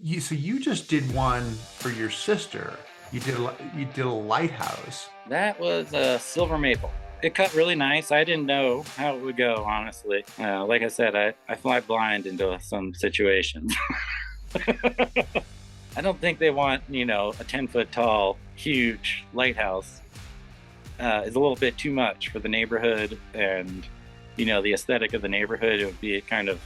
you just did one for your sister. You did a lighthouse. That was a silver maple. It cut really nice. I didn't know how it would go, honestly. Like I said, I fly blind into some situations. I don't think they want, a 10-foot tall, huge lighthouse. Is a little bit too much for the neighborhood and, the aesthetic of the neighborhood. It would be kind of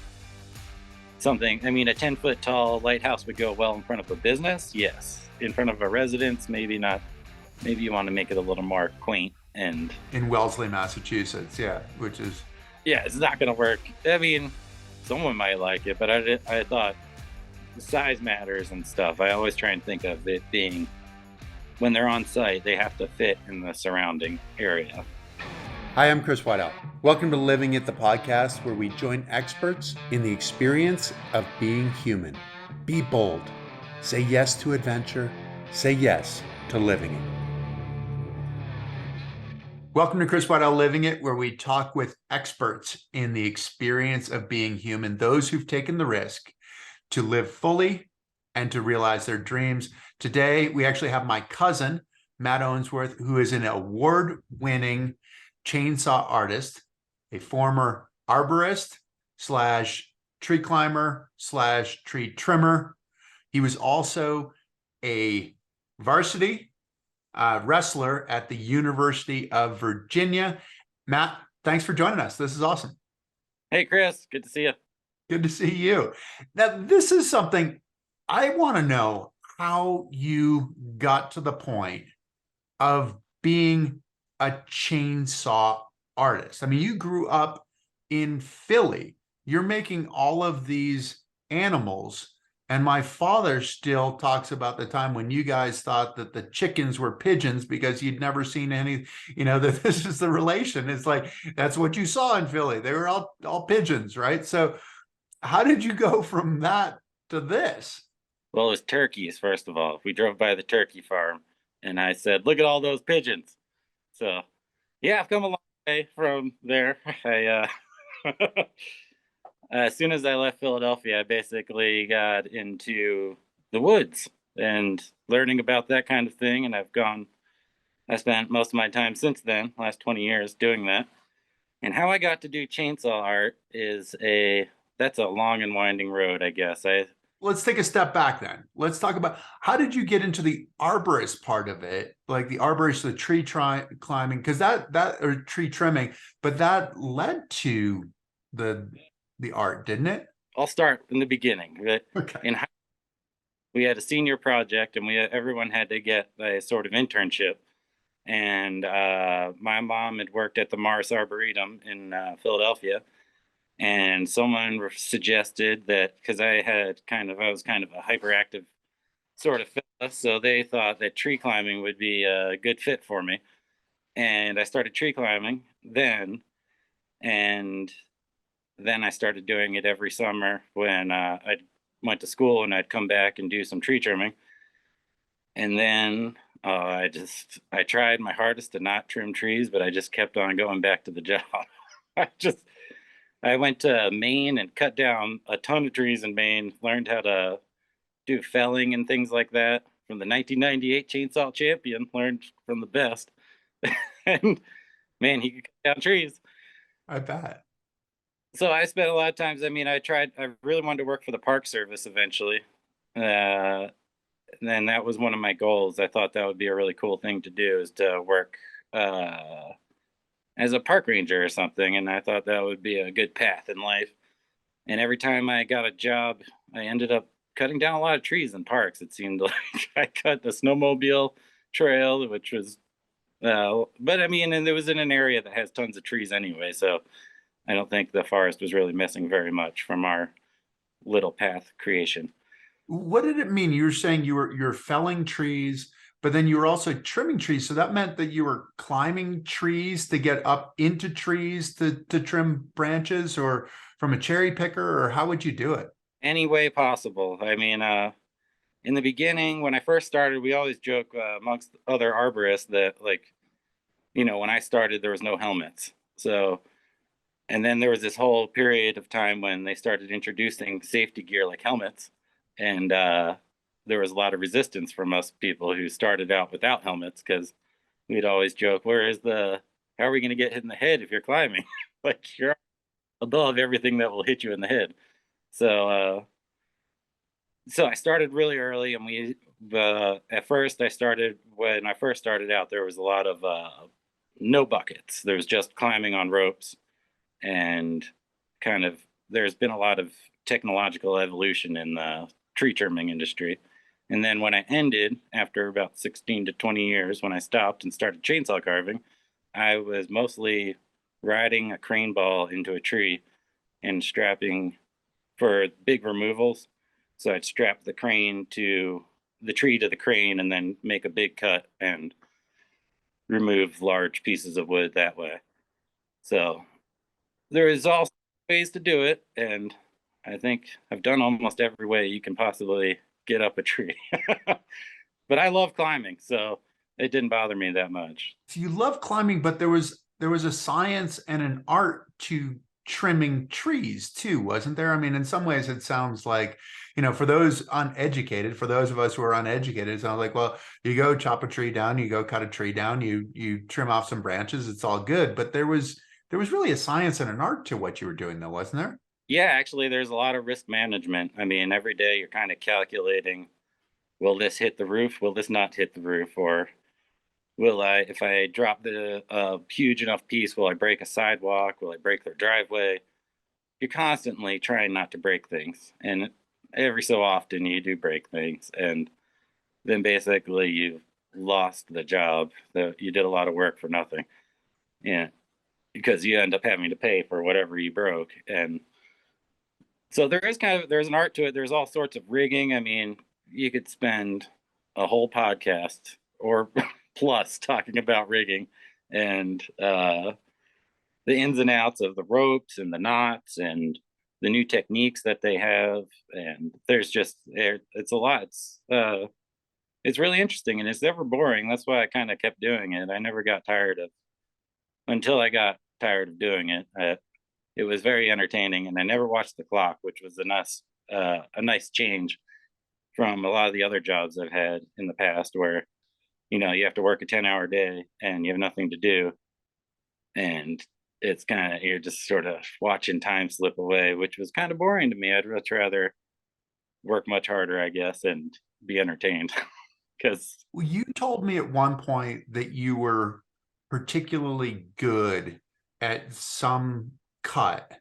something. I mean, a 10-foot tall lighthouse would go well in front of a business. Yes. In front of a residence, maybe not. Maybe you want to make it a little more quaint and In Wellesley, Massachusetts, yeah, which is yeah, it's not going to work. I mean, someone might like it, but I thought the size matters and stuff. I always try and think of it being when they're on site, they have to fit in the surrounding area. Hi, I'm Chris Waddell. Welcome to Living It, the podcast where we join experts in the experience of being human. Be bold. Say yes to adventure. Say yes to living it. Welcome to Chris Waddell Living It, where we talk with experts in the experience of being human, those who've taken the risk to live fully and to realize their dreams. Today, we actually have my cousin, Matt Ounsworth, who is an award-winning chainsaw artist, a former arborist slash tree climber slash tree trimmer. He was also a varsity wrestler at the University of Virginia. Matt, thanks for joining us. This is awesome. Hey, Chris, good to see you. Good to see you. Now, this is something I want to know how you got to the point of being a chainsaw artist. I mean, you grew up in Philly. You're making all of these animals. And my father still talks about the time when you guys thought that the chickens were pigeons because you'd never seen any, that this is the relation. It's like, that's what you saw in Philly. They were all pigeons, right? So how did you go from that to this? Well, it was turkeys, first of all. We drove by the turkey farm, and I said, look at all those pigeons. So, yeah, I've come a long way from there. As soon as I left Philadelphia, I basically got into the woods and learning about that kind of thing. And I spent most of my time since then, last 20 years, doing that. And how I got to do chainsaw art that's a long and winding road, I guess. Let's take a step back then. Let's talk about how did you get into the arborist part of it, like the arborist, the tree climbing, because that or tree trimming, but that led to the art, didn't it? I'll start in the beginning. Okay. We had a senior project, and everyone had to get a sort of internship. And my mom had worked at the Morris Arboretum in Philadelphia, and someone suggested that because I was kind of a hyperactive sort of fella, so they thought that tree climbing would be a good fit for me. And I started tree climbing then, and then I started doing it every summer when I went to school, and I'd come back and do some tree trimming. And then I tried my hardest to not trim trees, but I just kept on going back to the job. I went to Maine and cut down a ton of trees in Maine, learned how to do felling and things like that from the 1998 Chainsaw Champion, learned from the best. And man, he could cut down trees. I bet. So I spent a lot of times. I mean, I really wanted to work for the Park Service eventually. And then that was one of my goals. I thought that would be a really cool thing to do, is to work as a park ranger or something. And I thought that would be a good path in life. And every time I got a job, I ended up cutting down a lot of trees in parks. It seemed like I cut the snowmobile trail, which was, but I mean, and it was in an area that has tons of trees anyway. So I don't think the forest was really missing very much from our little path creation. What did it mean? You were saying you're felling trees, but then you were also trimming trees. So that meant that you were climbing trees to get up into trees to trim branches, or from a cherry picker, or how would you do it? Any way possible. I mean, in the beginning, when I first started, we always joke amongst other arborists that, like, when I started, there was no helmets. So, and then there was this whole period of time when they started introducing safety gear like helmets. and there was a lot of resistance from us people who started out without helmets, because we'd always joke, how are we going to get hit in the head if you're climbing? Like, you're above everything that will hit you in the head. So I started really early, and at first when I first started out, there was a lot of no buckets. There was just climbing on ropes, and kind of there's been a lot of technological evolution in the tree trimming industry. And then when I ended, after about 16 to 20 years, when I stopped and started chainsaw carving, I was mostly riding a crane ball into a tree and strapping for big removals. So I'd strap the tree to the crane, and then make a big cut and remove large pieces of wood that way. So there is also ways to do it, and I think I've done almost every way you can possibly get up a tree. But I love climbing, so it didn't bother me that much. So you love climbing, but there was a science and an art to trimming trees too, wasn't there? I mean, in some ways it sounds like, for those uneducated, for those of us who are uneducated, it sounds like, well, you go chop a tree down, you go cut a tree down, you trim off some branches, it's all good. But there was really a science and an art to what you were doing, though, wasn't there? Yeah, actually, there's a lot of risk management. I mean, every day you're kind of calculating, will this hit the roof? Will this not hit the roof? Or if I drop the huge enough piece, will I break a sidewalk? Will I break their driveway? You're constantly trying not to break things. And every so often you do break things. And then basically you've lost the job. You did a lot of work for nothing. Yeah, because you end up having to pay for whatever you broke. And so there's an art to it. There's all sorts of rigging. I mean, you could spend a whole podcast or plus talking about rigging, and the ins and outs of the ropes and the knots and the new techniques that they have. And it's a lot. It's really interesting, and it's never boring. That's why I kind of kept doing it. I never got tired of until I got tired of doing it. It was very entertaining, and I never watched the clock, which was a nice change from a lot of the other jobs I've had in the past, where you have to work a 10-hour day and you have nothing to do, and you're just sort of watching time slip away, which was kind of boring to me. I'd much rather work much harder, I guess, and be entertained. Because Well, you told me at one point that you were particularly good at some cut,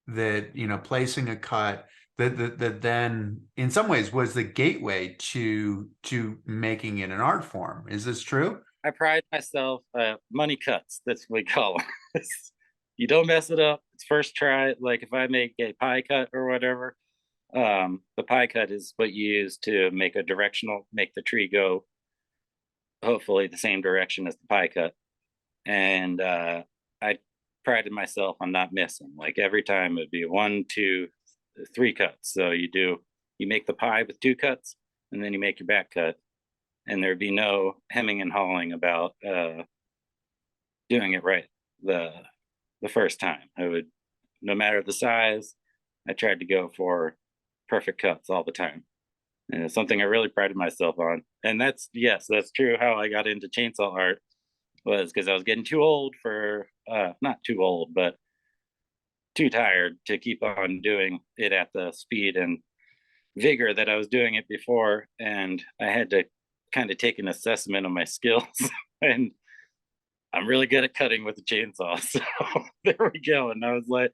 that, placing a cut that then in some ways was the gateway to making it an art form. Is this true? I pride myself, money cuts, that's what we call them. You don't mess it up. It's first try. Like if I make a pie cut or whatever, the pie cut is what you use to make the tree go hopefully the same direction as the pie cut. And I prided myself on not missing. Like every time it'd be 1, 2, 3 cuts. So you make the pie with 2 cuts, and then you make your back cut, and there'd be no hemming and hawing about doing it right the first time. I would, no matter the size, I tried to go for perfect cuts all the time. And it's something I really prided myself on. And that's true. How I got into chainsaw art was because I was getting too old not too old, but too tired to keep on doing it at the speed and vigor that I was doing it before. And I had to kind of take an assessment of my skills. And I'm really good at cutting with a chainsaw. So there we go. And I was like,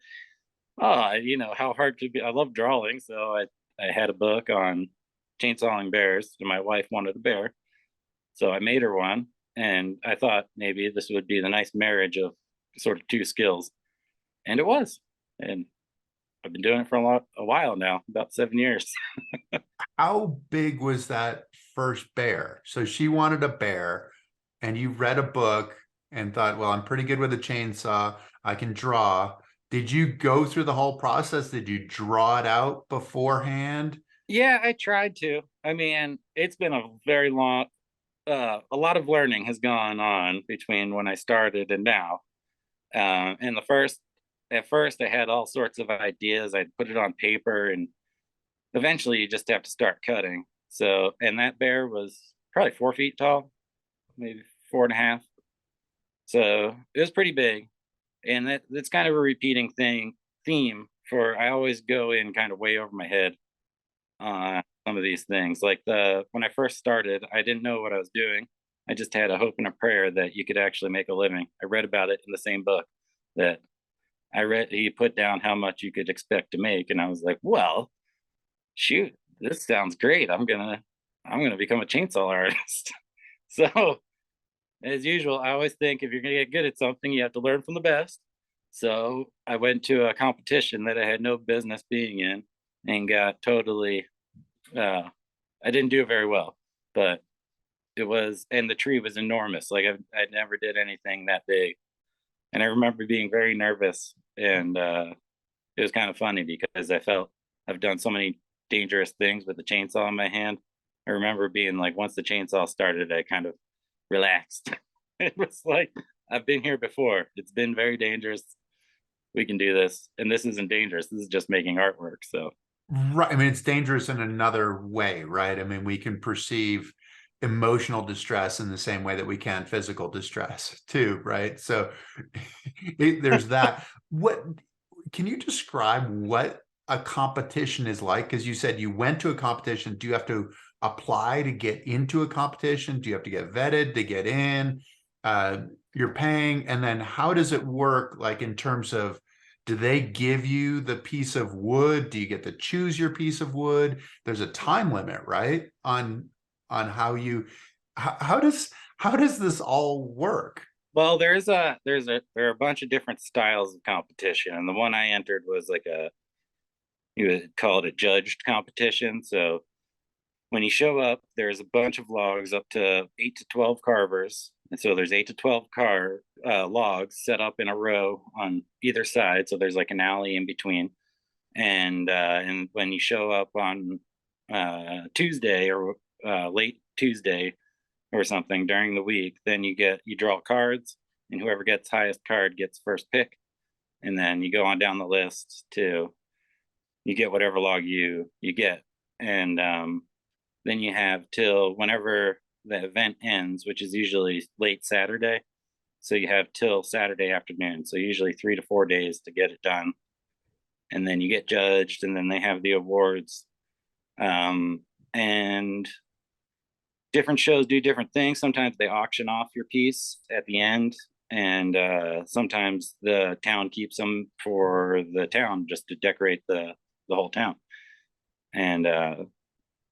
how hard could be? I love drawing. So I had a book on chainsawing bears, and my wife wanted a bear. So I made her one. And I thought maybe this would be the nice marriage of sort of 2 skills. And it was. And I've been doing it for a while now, about 7 years. How big was that first bear? So she wanted a bear, and you read a book and thought, well, I'm pretty good with a chainsaw. I can draw. Did you go through the whole process? Did you draw it out beforehand? Yeah, I tried to. I mean, it's been a very a lot of learning has gone on between when I started and now. And at first, I had all sorts of ideas. I'd put it on paper, and eventually you just have to start cutting. So, and that bear was probably 4 feet tall, maybe 4.5. So it was pretty big. And that's kind of a repeating theme for I always go in kind of way over my head on some of these things. Like when I first started, I didn't know what I was doing. I just had a hope and a prayer that you could actually make a living. I read about it in the same book that I read. He put down how much you could expect to make, and I was like, well, shoot, this sounds great. I'm gonna become a chainsaw artist. So as usual, I always think if you're gonna get good at something, you have to learn from the best. So I went to a competition that I had no business being in and got totally I didn't do it very well, but it was, and the tree was enormous. Like I never did anything that big. And I remember being very nervous, and it was kind of funny because I felt I've done so many dangerous things with the chainsaw in my hand. I remember being like, once the chainsaw started, I kind of relaxed. It was like, I've been here before. It's been very dangerous. We can do this. And this isn't dangerous. This is just making artwork. So, Right. I mean, it's dangerous in another way, right? I mean, we can perceive emotional distress in the same way that we can physical distress too, right? So there's that. What can you describe what a competition is like? Because you said you went to a competition. Do you have to apply to get into a competition? Do you have to get vetted to get in? You're paying, and then how does it work? Like in terms of, do they give you the piece of wood? Do you get to choose your piece of wood? There's a time limit, right? On how you how does this all work? well, there are a bunch of different styles of competition. And the one I entered was like you would call it a judged competition. So when you show up, there's a bunch of logs, up to 8 to 12 carvers. And so there's 8 to 12 logs set up in a row on either side. So there's like an alley in between. And when you show up on Tuesday or late Tuesday or something during the week, then you draw cards, and whoever gets highest card gets first pick. And then you go on down the list to you get whatever log you get. And then you have till whenever the event ends, which is usually late Saturday. So you have till Saturday afternoon. So usually 3 to 4 days to get it done. And then you get judged, and then they have the awards. And different shows do different things. Sometimes they auction off your piece at the end, and sometimes the town keeps them for the town just to decorate the whole town. And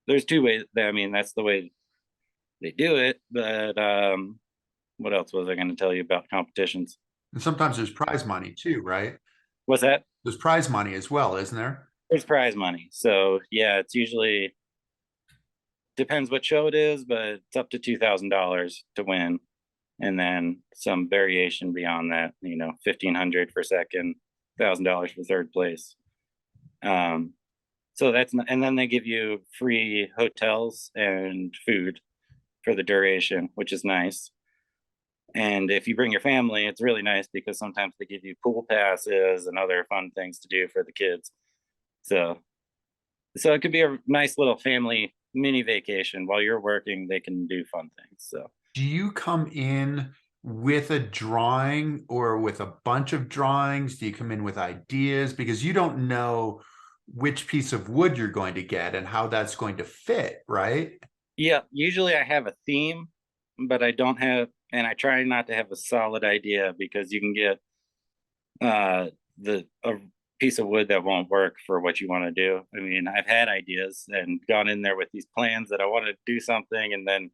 there's two ways. I mean, that's the way they do it. But what else was I going to tell you about competitions? And sometimes there's prize money too, right? What's that? There's prize money as well, isn't there? There's prize money. So yeah, it's usually depends what show it is, but it's up to $2,000 to win, and then some variation beyond that. 1,500 for second, $1,000 for third place. So and then they give you free hotels and food for the duration, which is nice. And if you bring your family, it's really nice because sometimes they give you pool passes and other fun things to do for the kids. So it could be a nice little family mini vacation. While you're working, they can do fun things. So Do you come in with a drawing or with a bunch of drawings? Do you come in with ideas? Because you don't know which piece of wood you're going to get and how that's going to fit, right? yeah, usually I have a theme, but I don't have, and I try not to have a solid idea because you can get a piece of wood that won't work for what you want to do. I mean, I've had ideas and gone in there with these plans that I want to do something, and then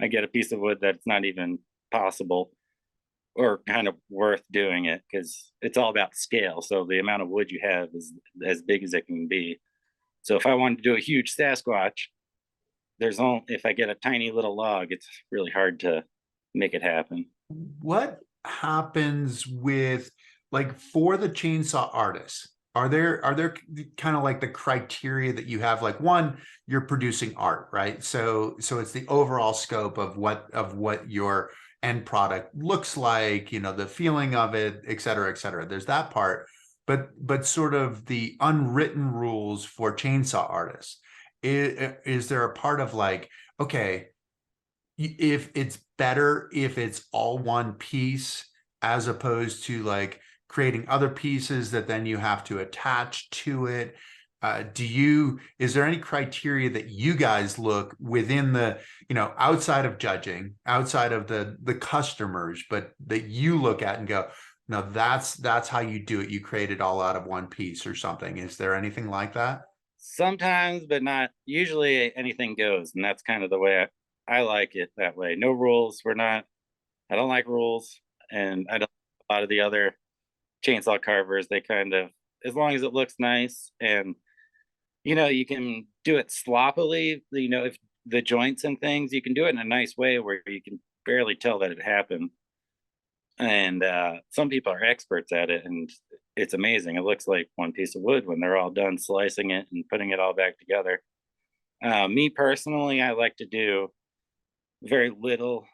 I get a piece of wood that's not even possible or kind of worth doing it because it's all about scale. So the amount of wood you have is as big as it can be. So if I wanted to do a huge Sasquatch, there's only if I get a tiny little log, it's really hard to make it happen. What happens with, like, for the chainsaw artists? Are there kind of like the criteria that you have? Like, one, you're producing art, right? So it's the overall scope of what your end product looks like, the feeling of it, et cetera, et cetera. There's that part. but sort of the unwritten rules for chainsaw artists. Is there a part of like, okay, if it's better if it's all one piece as opposed to like creating other pieces that then you have to attach to it? Is there any criteria that you guys look within the, outside of judging, outside of the customers, but that you look at and go, no, that's how you do it. You create it all out of one piece or something. Is there anything like that? Sometimes, but not usually. Anything goes, and that's kind of the way I like it that way. No rules. I don't like rules, and I don't. A lot of the other chainsaw carvers, they kind of, as long as it looks nice and you can do it sloppily. If the joints and things, you can do it in a nice way where you can barely tell that it happened. And some people are experts at it, and it's amazing. It looks like one piece of wood when they're all done slicing it and putting it all back together. Me personally, I like to do very little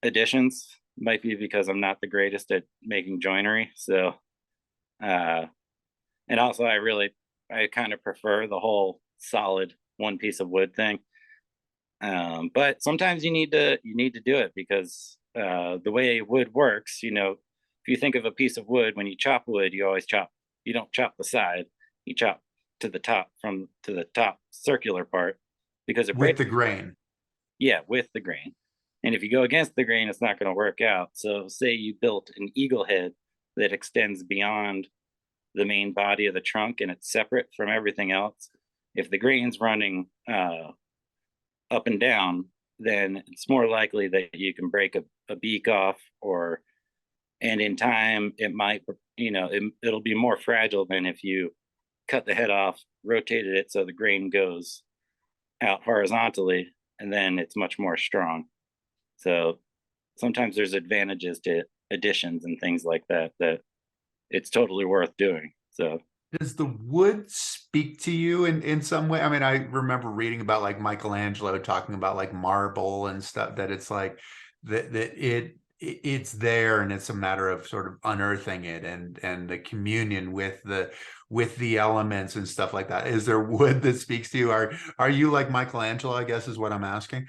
additions. Might be because I'm not the greatest at making joinery. So, uh, and also I kind of prefer the whole solid one piece of wood thing. But sometimes you need to do it because the way wood works, if you think of a piece of wood, when you chop wood, you don't chop the side, you chop to the top circular part because it With breaks. the grain. Yeah, with the grain. And if you go against the grain, it's not going to work out. So, say you built an eagle head that extends beyond the main body of the trunk and it's separate from everything else. If the grain's running up and down, then it's more likely that you can break a beak off, and in time, it might, it'll be more fragile than if you cut the head off, rotated it so the grain goes out horizontally, and then it's much more strong. So sometimes there's advantages to additions and things like that it's totally worth doing. So Does the wood speak to you in some way? I mean, I remember reading about like Michelangelo talking about like marble and stuff, that it's like it's there and it's a matter of sort of unearthing it and the communion with the elements and stuff like that. Is there wood that speaks to you? Are you like Michelangelo, I guess is what I'm asking?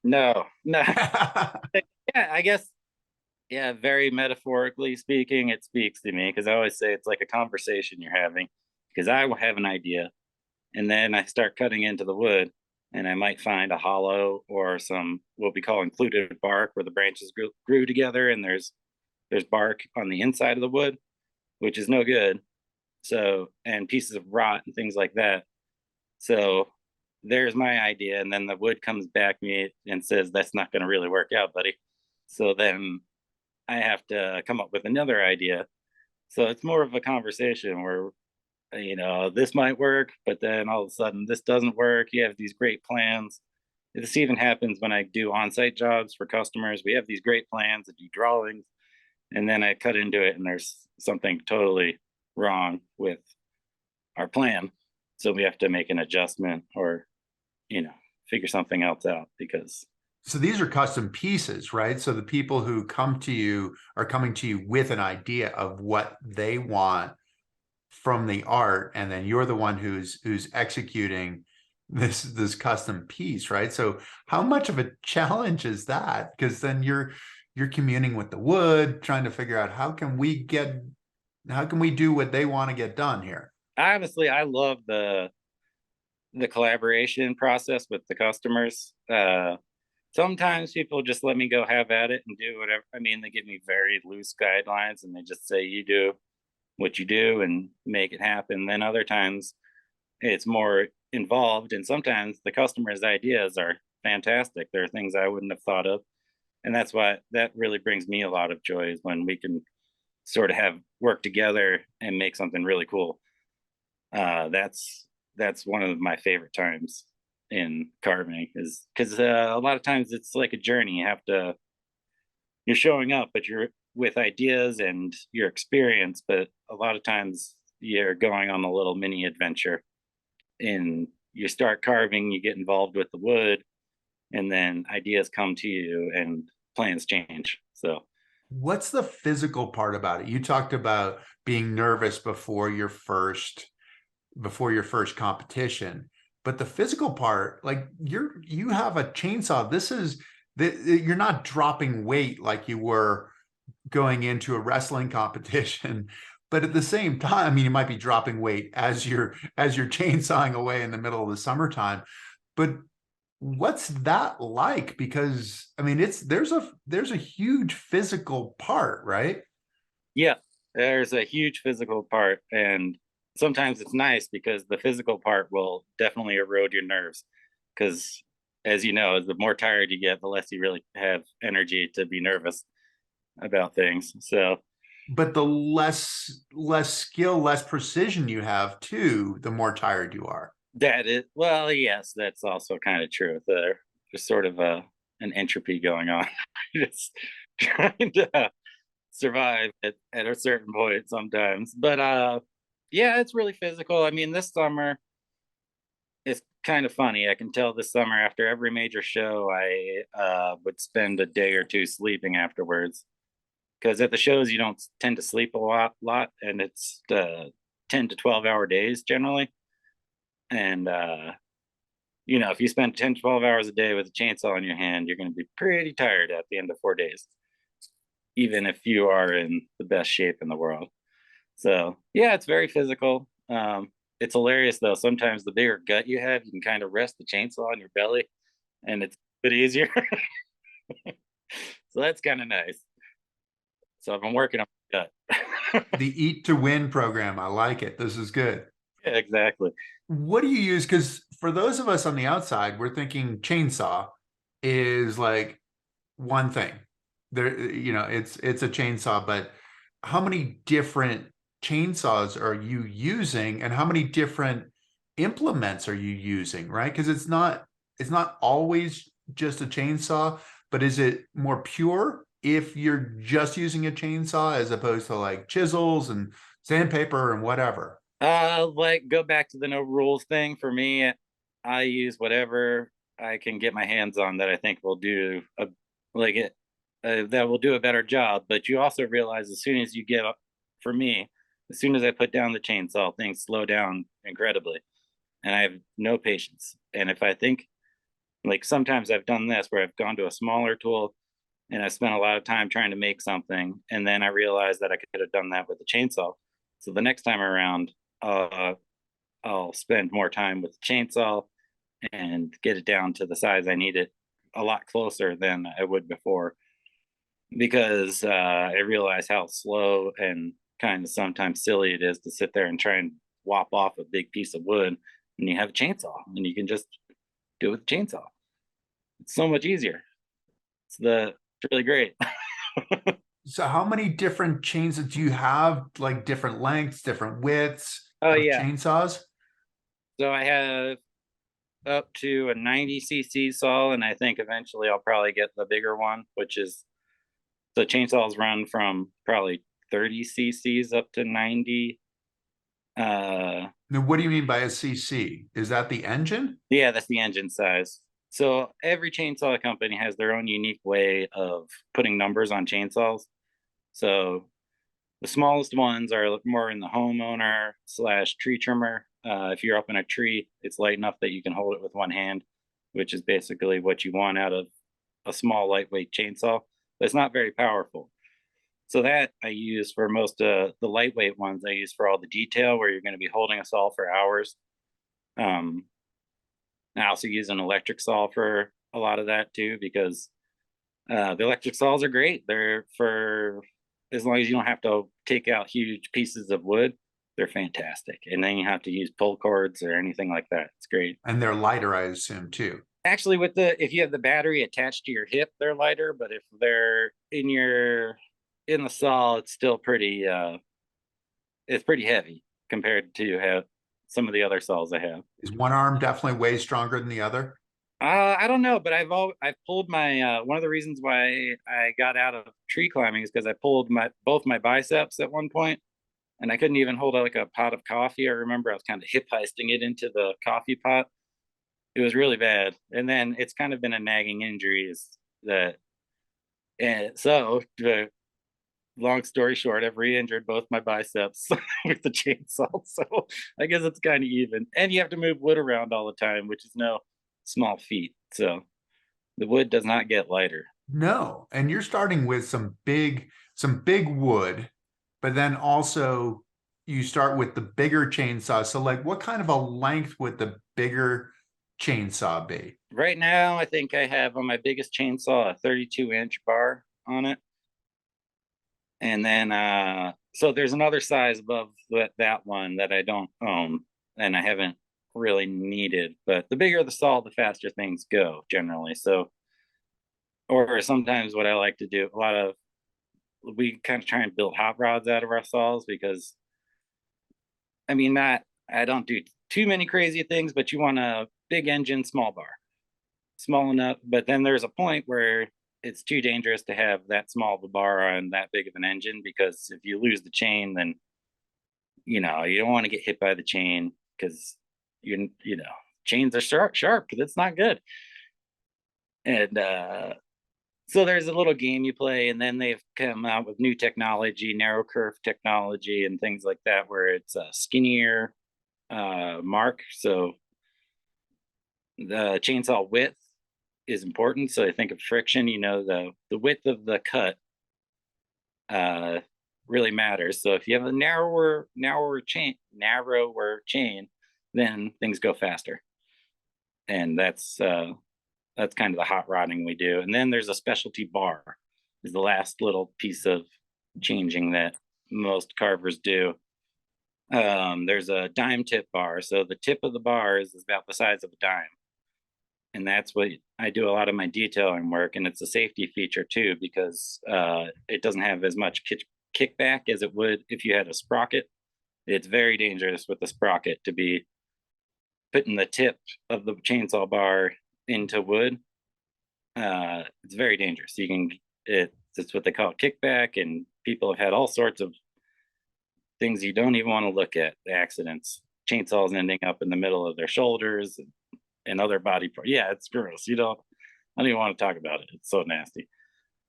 no, no. Yeah, I guess, yeah, very metaphorically speaking, it speaks to me because I always say it's like a conversation you're having, because I will have an idea and then I start cutting into the wood, and I might find a hollow or some what we call included bark where the branches grew together, and there's bark on the inside of the wood, which is no good. So, and pieces of rot and things like that. So there's my idea, and then the wood comes back to me and says that's not going to really work out, buddy. So then I have to come up with another idea. So it's more of a conversation where, this might work, but then all of a sudden this doesn't work. You have these great plans. This even happens when I do on-site jobs for customers. We have these great plans, I do drawings, and then I cut into it and there's something totally wrong with our plan. So we have to make an adjustment or, figure something else out because So these are custom pieces, right? So the people who come to you are coming to you with an idea of what they want from the art, and then you're the one who's executing this custom piece, right? So how much of a challenge is that? Because then you're communing with the wood, trying to figure out how can we do what they want to get done here. honestly, I love the collaboration process with the customers. Sometimes people just let me go have at it and do whatever. I mean, they give me very loose guidelines and they just say, you do what you do and make it happen. Then other times it's more involved. And sometimes the customer's ideas are fantastic. There are things I wouldn't have thought of. And that's why that really brings me a lot of joy, is when we can sort of have work together and make something really cool. That's one of my favorite times in carving, is because a lot of times it's like a journey. You're showing up, but you're with ideas and your experience, but a lot of times you're going on a little mini adventure. And you start carving, you get involved with the wood, and then ideas come to you and plans change. So What's the physical part about it? You talked about being nervous before your first competition, but the physical part, like you have a chainsaw. You're not dropping weight like you were going into a wrestling competition. But at the same time, I mean, you might be dropping weight as you're chainsawing away in the middle of the summertime. But what's that like? Because I mean, there's a huge physical part, right? Yeah, there's a huge physical part, and sometimes it's nice because the physical part will definitely erode your nerves. Because, as you know, the more tired you get, the less you really have energy to be nervous about things. So But the less skill, less precision you have too, the more tired you are. that is, well, yes, that's also kind of true. There's sort of an entropy going on. Just trying to survive at a certain point sometimes. But yeah, it's really physical. I mean, this summer it's kind of funny. I can tell this summer after every major show, I would spend a day or two sleeping afterwards. Because at the shows you don't tend to sleep a lot, and it's 10 to 12 hour days generally. And if you spend 10 to 12 hours a day with a chainsaw in your hand, you're going to be pretty tired at the end of 4 days, even if you are in the best shape in the world. So yeah, it's very physical. It's hilarious though. Sometimes the bigger gut you have, you can kind of rest the chainsaw on your belly, and it's a bit easier. So that's kind of nice. So I've been working on my gut. The Eat to Win program, I like it. This is good. Yeah, exactly. What do you use? Because for those of us on the outside, we're thinking chainsaw is like one thing. It's a chainsaw, but how many different chainsaws are you using and how many different implements are you using, right? Because it's not always just a chainsaw, but is it more pure if you're just using a chainsaw as opposed to like chisels and sandpaper and whatever? Like go back to the no rules thing. For me, I use whatever I can get my hands on that I think will do a like it that will do a better job. But you also realize as soon as you get up, for me, as soon as I put down the chainsaw, things slow down incredibly, and I have no patience. And if I think like sometimes I've done this where I've gone to a smaller tool and I spent a lot of time trying to make something, and then I realized that I could have done that with a chainsaw. So the next time around, uh, I'll spend more time with the chainsaw and get it down to the size I need it a lot closer than I would before, because I realize how slow and kind of sometimes silly it is to sit there and try and wop off a big piece of wood when you have a chainsaw and you can just do it with a chainsaw. It's so much easier. It's really great. So how many different chains do you have, like different lengths, different widths Oh of yeah. chainsaws? So I have up to a 90 cc saw, and I think eventually I'll probably get the bigger one, which is the chainsaws run from probably 30 cc's up to 90. Now, what do you mean by a CC? Is that the engine? Yeah, that's the engine size. So every chainsaw company has their own unique way of putting numbers on chainsaws. So the smallest ones are more in the homeowner slash tree trimmer. If you're up in a tree, it's light enough that you can hold it with one hand, which is basically what you want out of a small, lightweight chainsaw. But it's not very powerful. So that I use for most of the lightweight ones. I use for all the detail where you're going to be holding a saw for hours. Um, I also use an electric saw for a lot of that too, because the electric saws are great. They're for as long as you don't have to take out huge pieces of wood, they're fantastic. And then you have to use pull cords or anything like that. It's great. And they're lighter, I assume, too. Actually, if you have the battery attached to your hip, they're lighter. But if they're in the saw, it's pretty heavy compared to have some of the other saws I have. Is one arm definitely way stronger than the other? I don't know, but I've pulled my one of the reasons why I got out of tree climbing is because I pulled my both my biceps at one point, and I couldn't even hold like a pot of coffee. I remember I was kind of hip heisting it into the coffee pot. It was really bad, and then it's kind of been a nagging injury. Is that and so long story short, I've re-injured both my biceps with the chainsaw. So I guess it's kind of even. And you have to move wood around all the time, which is no small feat. So the wood does not get lighter. No, and you're starting with some big wood, but then also you start with the bigger chainsaw. So like what kind of a length would the bigger chainsaw be? Right now, I think I have on my biggest chainsaw a 32-inch bar on it. And then so there's another size above that one that I don't own and I haven't really needed. But the bigger the saw, the faster things go generally. So or sometimes what I like to do, a lot of we kind of try and build hot rods out of our saws because I mean not I don't do too many crazy things, but you want a big engine, small bar. Small enough, but then there's a point where it's too dangerous to have that small of a bar on that big of an engine because if you lose the chain, then you don't want to get hit by the chain because you know chains are sharp, but it's not good. And so there's a little game you play, and then they've come out with new technology, narrow curve technology, and things like that, where it's a skinnier mark. So the chainsaw width is important. So I think of friction, the width of the cut uh really matters. So if you have a narrower chain, then things go faster. And that's kind of the hot rodding we do. And then there's a specialty bar is the last little piece of changing that most carvers do. There's a dime tip bar. So the tip of the bar is about the size of a dime. And that's what I do a lot of my detailing work, and it's a safety feature too because it doesn't have as much kickback as it would if you had a sprocket. It's very dangerous with the sprocket to be putting the tip of the chainsaw bar into wood. It's very dangerous. It's what they call kickback, and people have had all sorts of things you don't even want to look at. The accidents, chainsaws ending up in the middle of their shoulders, and other body parts. Yeah, it's gross. I don't even want to talk about it. It's so nasty,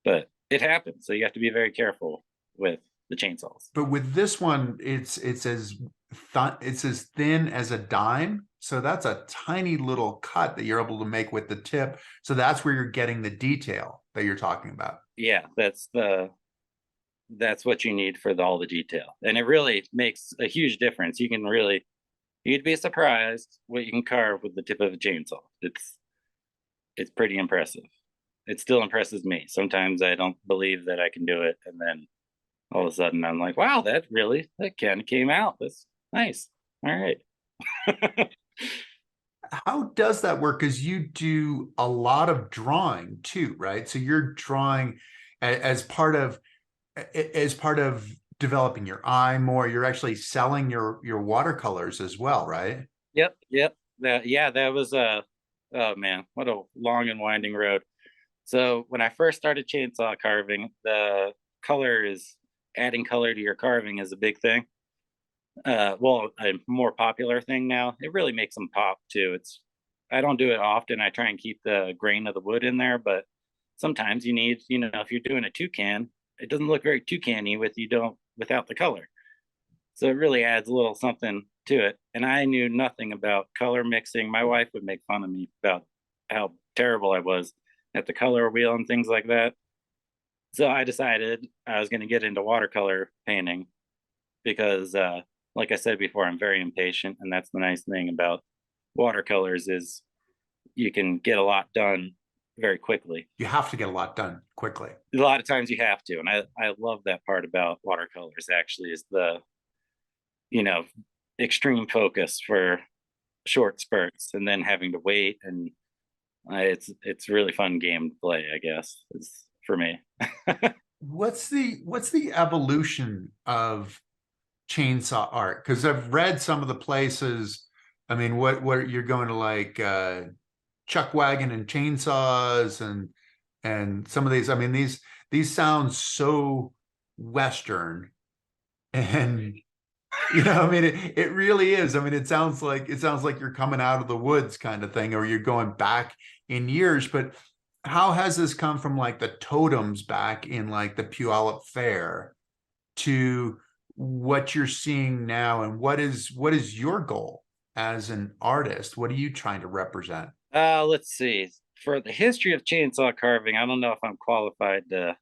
but it happens. So you have to be very careful with the chainsaws. But with this one, it's as thin as a dime. So that's a tiny little cut that you're able to make with the tip. So that's where you're getting the detail that you're talking about. Yeah, that's what you need for all the detail, and it really makes a huge difference. You'd be surprised what you can carve with the tip of a chainsaw. It's pretty impressive. It still impresses me. Sometimes I don't believe that I can do it, and then all of a sudden I'm like, wow, that kind of came out. That's nice. All right. How does that work? Because you do a lot of drawing too, right? So you're drawing as part of developing your eye more. You're actually selling your watercolors as well, right? Yep. That was oh man, what a long and winding road. So when I first started chainsaw carving, the color is adding color to your carving is a big thing. Well, a more popular thing now. It really makes them pop too. I don't do it often. I try and keep the grain of the wood in there, but sometimes you need, if you're doing a toucan, it doesn't look very toucan-y without the color. So it really adds a little something to it. And I knew nothing about color mixing. My wife would make fun of me about how terrible I was at the color wheel and things like that. So I decided I was going to get into watercolor painting because, like I said before, I'm very impatient. And that's the nice thing about watercolors is you can get a lot done very quickly. You have to get a lot done quickly. A lot of times you have to. And I love that part about watercolors actually is the, extreme focus for short spurts and then having to wait. And it's really fun game to play, I guess, is for me. What's the evolution of chainsaw art? Because I've read some of the places. I mean, what you're going to like chuck wagon and chainsaws and some of these. I mean, these sound so Western, and I mean, it really is. I mean, it sounds like you're coming out of the woods kind of thing, or you're going back in years. But how has this come from like the totems back in like the Puyallup Fair to what you're seeing now, and what is your goal as an artist? What are you trying to represent? Let's see. For the history of chainsaw carving, I don't know if I'm qualified to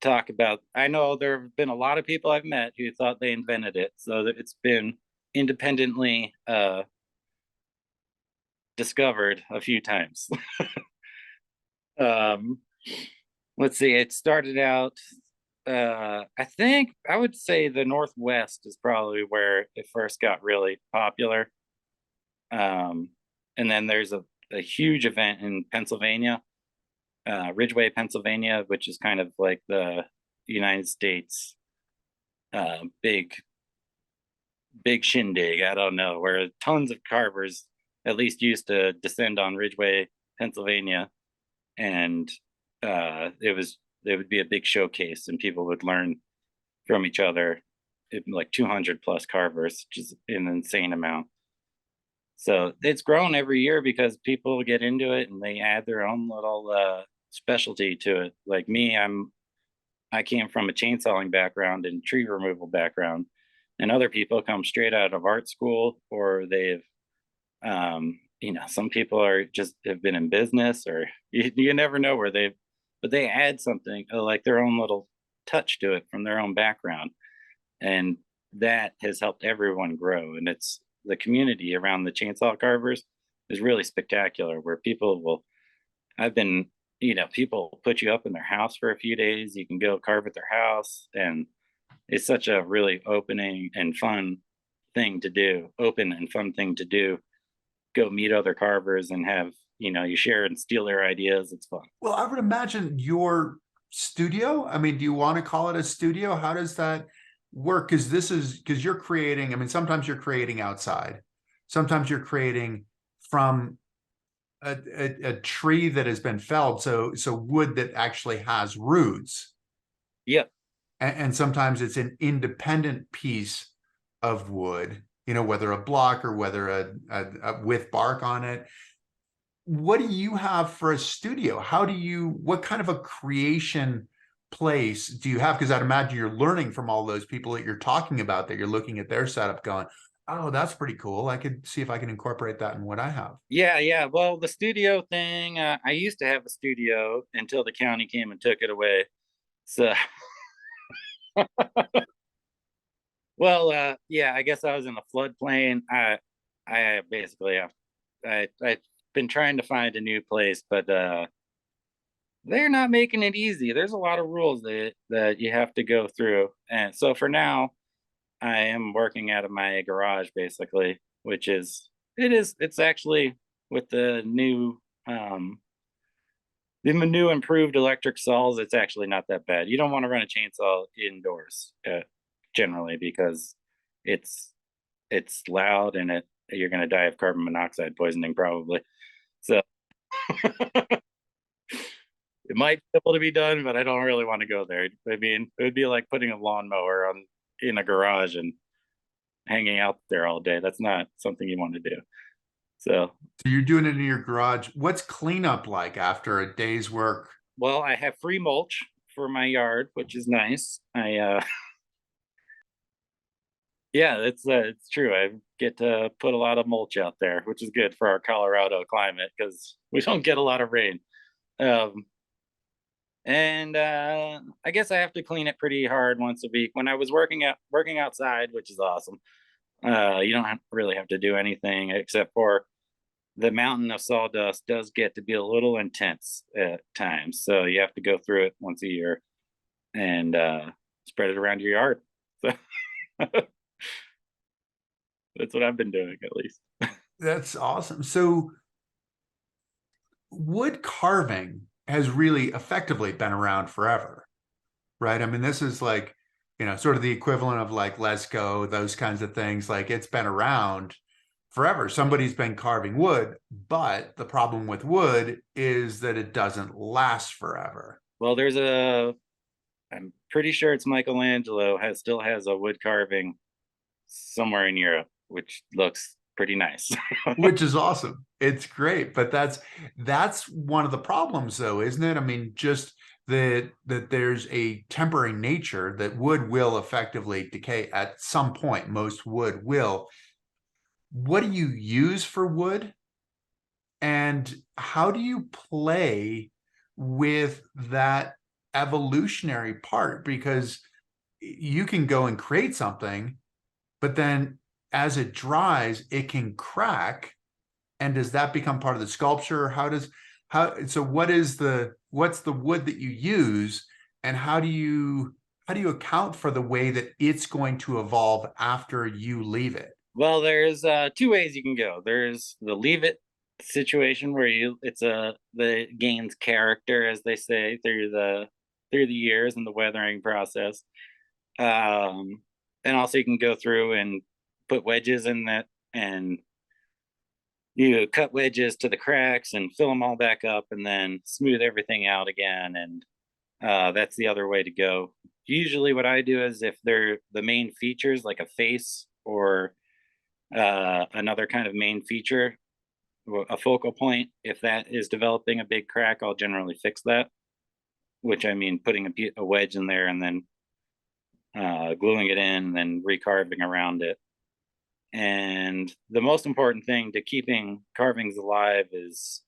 talk about. I know there have been a lot of people I've met who thought they invented it, so that it's been independently discovered a few times. um, let's see. It started out. I think I would say the Northwest is probably where it first got really popular. Um, and then there's a huge event in Pennsylvania, Ridgeway, Pennsylvania, which is kind of like the United States big shindig. I don't know, where tons of carvers at least used to descend on Ridgeway, Pennsylvania, and it would be a big showcase, and people would learn from each other. Like 200 plus carvers, which is an insane amount. So it's grown every year because people get into it and they add their own little specialty to it. Like me, I came from a chainsawing background and tree removal background, and other people come straight out of art school, or they've some people are just have been in business, or you never know where but they add something like their own little touch to it from their own background, and that has helped everyone grow. And it's the community around the chainsaw carvers is really spectacular, where people will I've been people put you up in their house for a few days. You can go carve at their house, and it's such a really open and fun thing to do. Go meet other carvers and have you share and steal their ideas. It's fun. Well, I would imagine your studio, I mean, do you want to call it a studio? How does that work? Because you're creating, I mean, sometimes you're creating outside, sometimes you're creating from a tree that has been felled, so wood that actually has roots. Yep. And sometimes it's an independent piece of wood, whether a block or whether a with bark on it. What do you have for a studio? What kind of a creation place do you have? Because I'd imagine you're learning from all those people that you're talking about, that you're looking at their setup going, oh, that's pretty cool. I could see if I can incorporate that in what I have. Yeah. Well, the studio thing, I used to have a studio until the county came and took it away. So, well, yeah, I guess I was in the floodplain. I basically have, I've been trying to find a new place, but they're not making it easy. There's a lot of rules that you have to go through. And so for now, I am working out of my garage basically, which it's actually with the new improved electric saws, it's actually not that bad. You don't want to run a chainsaw indoors generally, because it's loud, and you're going to die of carbon monoxide poisoning probably. So it might be able to be done, but I don't really want to go there. I mean, it would be like putting a lawnmower in a garage and hanging out there all day. That's not something you want to do. So you're doing it in your garage. What's cleanup like after a day's work? well, I have free mulch for my yard, which is nice. Yeah, it's true. I get to put a lot of mulch out there, which is good for our Colorado climate because we don't get a lot of rain. Um, and I guess I have to clean it pretty hard once a week. When I was working outside, which is awesome, you don't really have to do anything except for the mountain of sawdust does get to be a little intense at times. So you have to go through it once a year and spread it around your yard. So that's what I've been doing, at least. That's awesome. So wood carving has really effectively been around forever, right? I mean, this is like, sort of the equivalent of like Let's Go, those kinds of things. Like, it's been around forever. Somebody's been carving wood, but the problem with wood is that it doesn't last forever. Well, I'm pretty sure it's Michelangelo still has a wood carving somewhere in Europe, which looks pretty nice. Which is awesome. It's great, but that's one of the problems, though, isn't it? I mean, just that there's a temporary nature that wood will effectively decay at some point. Most wood will. What do you use for wood? And how do you play with that evolutionary part? Because you can go and create something, but then as it dries, it can crack. And does that become part of the sculpture? So what's the wood that you use, and how do you account for the way that it's going to evolve after you leave it? Well, there's two ways you can go. There's the leave it situation where it's the gains character, as they say, through the years and the weathering process. Um, and also you can go through and put wedges in that, and you cut wedges to the cracks and fill them all back up, and then smooth everything out again. And that's the other way to go. Usually, what I do is if they're the main features, like a face or another kind of main feature, a focal point, if that is developing a big crack, I'll generally fix that. Which I mean, putting a wedge in there and then gluing it in, and then recarving around it. And the most important thing to keeping carvings alive is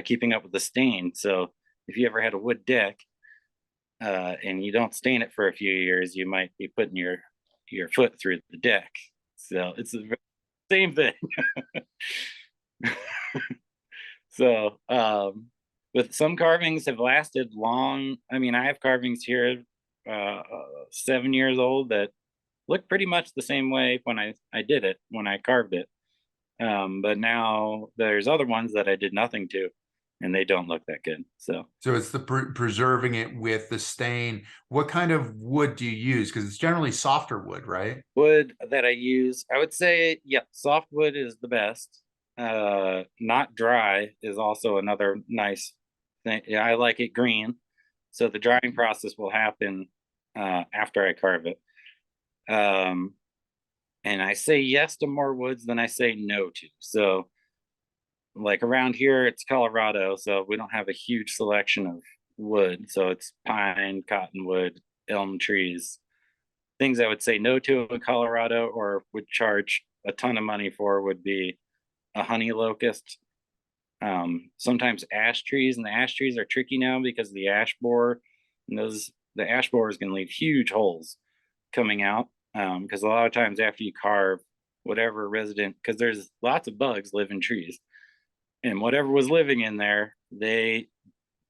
keeping up with the stain. So if you ever had a wood deck and you don't stain it for a few years, you might be putting your foot through the deck. So it's the same thing. So with some carvings have lasted long. I mean, I have carvings here 7 years old that look pretty much the same way when I did it, when I carved it. But now there's other ones that I did nothing to, and they don't look that good. So It's the preserving it with the stain. What kind of wood do you use? Because it's generally softer wood, right? wood that I use, I would say, yeah, soft wood is the best. Not dry is also another nice thing. Yeah, I like it green, so the drying process will happen after I carve it. Um, and I say yes to more woods than I say no to. So, like around here, it's Colorado, so we don't have a huge selection of wood. So it's pine, cottonwood, elm trees. Things I would say no to in Colorado or would charge a ton of money for would be a honey locust. Sometimes ash trees, and the ash trees are tricky now because of the ash borer, and the ash borers can leave huge holes coming out. Because a lot of times after you carve whatever resident, because there's lots of bugs live in trees, and whatever was living in there,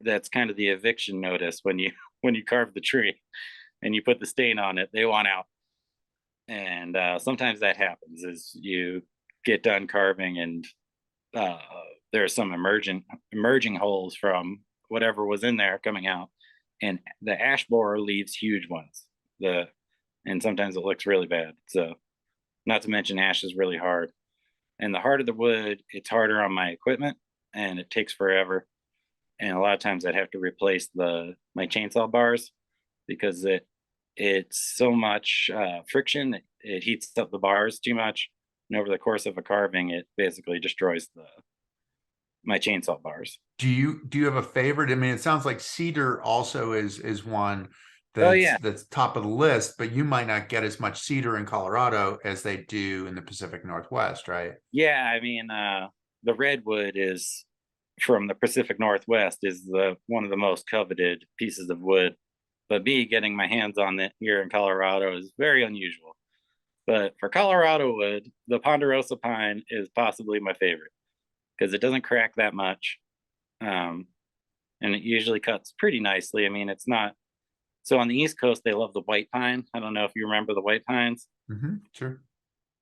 that's kind of the eviction notice when you when you carve the tree and you put the stain on it, they want out. And sometimes that happens as you get done carving, and uh, there's some emerging holes from whatever was in there coming out, and the ash borer leaves huge ones. And sometimes it looks really bad. So, not to mention ash is really hard, and the harder the wood, it's harder on my equipment, and it takes forever. And a lot of times I'd have to replace my chainsaw bars because it's so much friction. It heats up the bars too much, and over the course of a carving, it basically destroys my chainsaw bars. Do you have a favorite? I mean, it sounds like cedar also is one Oh yeah, that's top of the list, but you might not get as much cedar in Colorado as they do in the Pacific Northwest, right? yeah. I mean, the redwood is from the Pacific Northwest is the one of the most coveted pieces of wood. But me getting my hands on it here in Colorado is very unusual. But for Colorado wood, the ponderosa pine is possibly my favorite because it doesn't crack that much, um, and it usually cuts pretty nicely. I mean, it's not so on the East Coast they love the white pine. I don't know if you remember the white pines. Sure.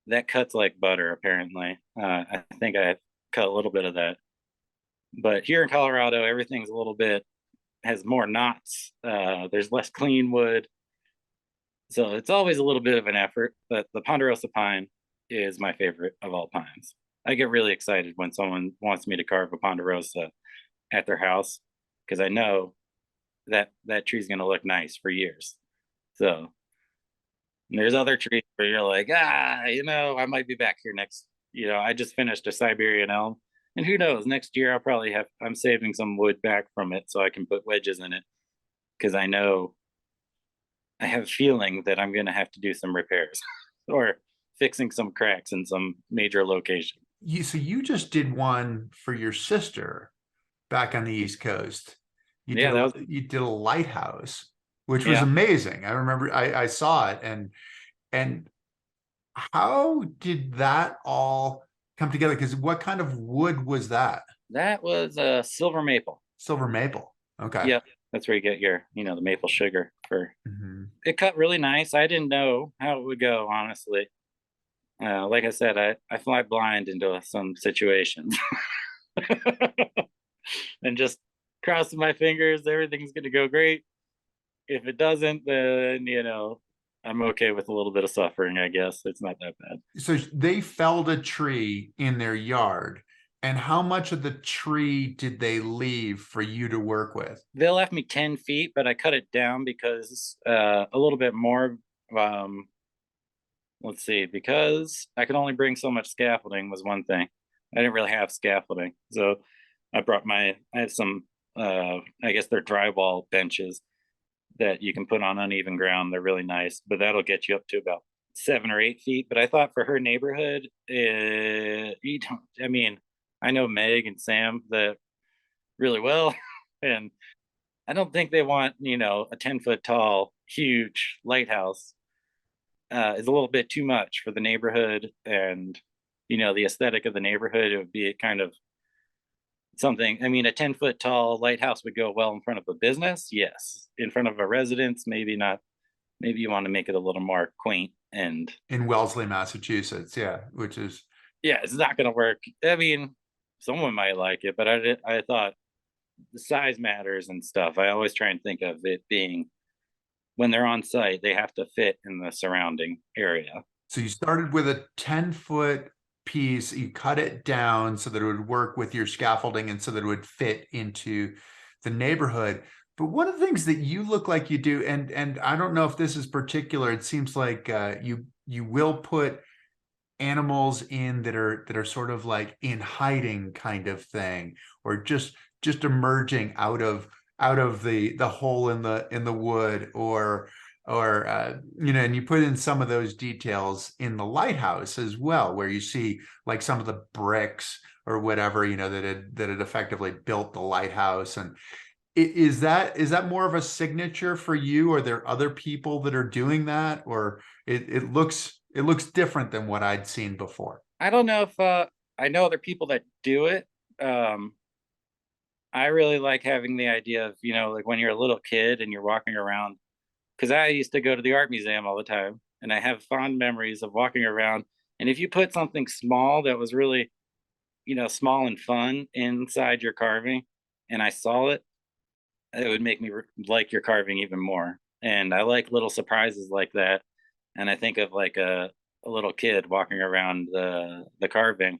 That cuts like butter, apparently. I think I cut a little bit of that. But here in Colorado, everything's a little bit has more knots. There's less clean wood, so it's always a little bit of an effort. But the ponderosa pine is my favorite of all pines. I get really excited when someone wants me to carve a ponderosa at their house because I know that tree's going to look nice for years. So there's other trees where you're like, I might be back here next. I just finished a Siberian elm, and who knows? Next year I'm saving some wood back from it so I can put wedges in it. because I have a feeling that I'm going to have to do some repairs or fixing some cracks in some major location. So you just did one for your sister back on the East Coast. Yeah, that was, You did a lighthouse, which was yeah, amazing. I remember I saw it, and how did that all come together? Because what kind of wood was that? that was a silver maple. Silver maple. Okay. Yep. That's where you get your, the maple sugar for Mhm. it cut really nice. I didn't know how it would go, honestly. Like I said, I fly blind into some situations and just crossing my fingers, everything's going to go great. If it doesn't, then, I'm okay with a little bit of suffering, I guess. It's not that bad. So they felled a tree in their yard, and how much of the tree did they leave for you to work with? They left me 10 feet, but I cut it down because a little bit more. Um, let's see, because I could only bring so much scaffolding was one thing. I didn't really have scaffolding. So I have some, I guess they're drywall benches that you can put on uneven ground. They're really nice, but that'll get you up to about 7 or 8 feet. But I thought for her neighborhood, you don't, I mean, I know Meg and Sam that really well, and I don't think they want, a 10-foot tall, huge lighthouse. Is a little bit too much for the neighborhood and, the aesthetic of the neighborhood. It would be kind of something. I mean, a 10-foot tall lighthouse would go well in front of a business. Yes. In front of a residence, maybe not. Maybe you want to make it a little more quaint and In Wellesley, Massachusetts, yeah, which is yeah, it's not going to work. I mean, someone might like it, but I thought the size matters and stuff. I always try and think of it being when they're on site, they have to fit in the surrounding area. so you started with a 10-foot piece, you cut it down so that it would work with your scaffolding and so that it would fit into the neighborhood. But one of the things that you look like you do, and I don't know if this is particular, it seems like you will put animals in that are sort of like in hiding kind of thing, or just emerging out of the hole in the wood, or and you put in some of those details in the lighthouse as well, where you see like some of the bricks or whatever, that had effectively built the lighthouse. And is that more of a signature for you? Are there other people that are doing that, or it looks different than what I'd seen before? I don't know if I know other people that do it. Um, I really like having the idea of, like when you're a little kid and you're walking around, because I used to go to the art museum all the time and I have fond memories of walking around. And if you put something small that was really, small and fun inside your carving and I saw it, it would make me like your carving even more. And I like little surprises like that. And I think of like a little kid walking around the carving.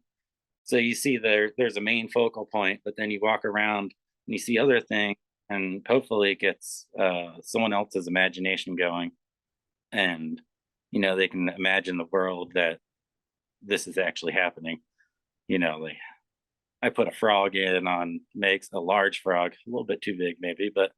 So you see there's a main focal point, but then you walk around and you see other things, and hopefully it gets someone else's imagination going, and they can imagine the world that this is actually happening. Like I put a frog in on makes a large frog, a little bit too big maybe, but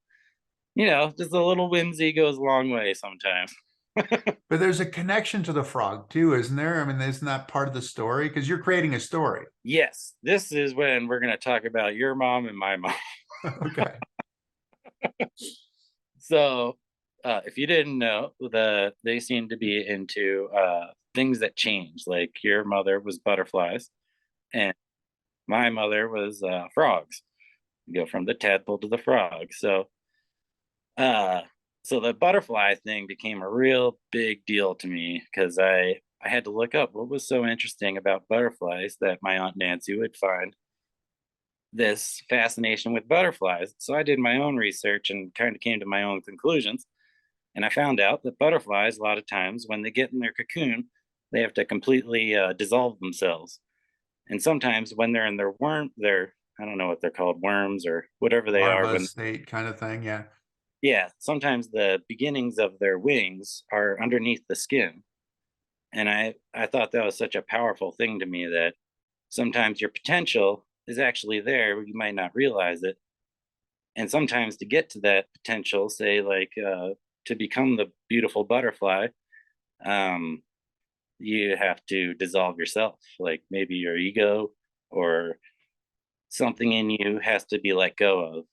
just a little whimsy goes a long way sometimes. But there's a connection to the frog too, isn't there? I mean, isn't that part of the story? Because you're creating a story. Yes, this is when we're going to talk about your mom and my mom. Okay. So, if you didn't know, they seem to be into things that change. Like your mother was butterflies, and my mother was frogs. You go from the tadpole to the frog. Uh, so the butterfly thing became a real big deal to me because I had to look up what was so interesting about butterflies that my aunt Nancy would find this fascination with butterflies. So I did my own research and kind of came to my own conclusions. And I found out that butterflies, a lot of times, when they get in their cocoon, they have to completely dissolve themselves. And sometimes when they're in I don't know what they're called, worms or whatever they are. Larva state kind of thing. Yeah. Yeah, sometimes the beginnings of their wings are underneath the skin. And I thought that was such a powerful thing to me that sometimes your potential is actually there, you might not realize it. And sometimes to get to that potential, say like to become the beautiful butterfly, um, you have to dissolve yourself. Like maybe your ego or something in you has to be let go of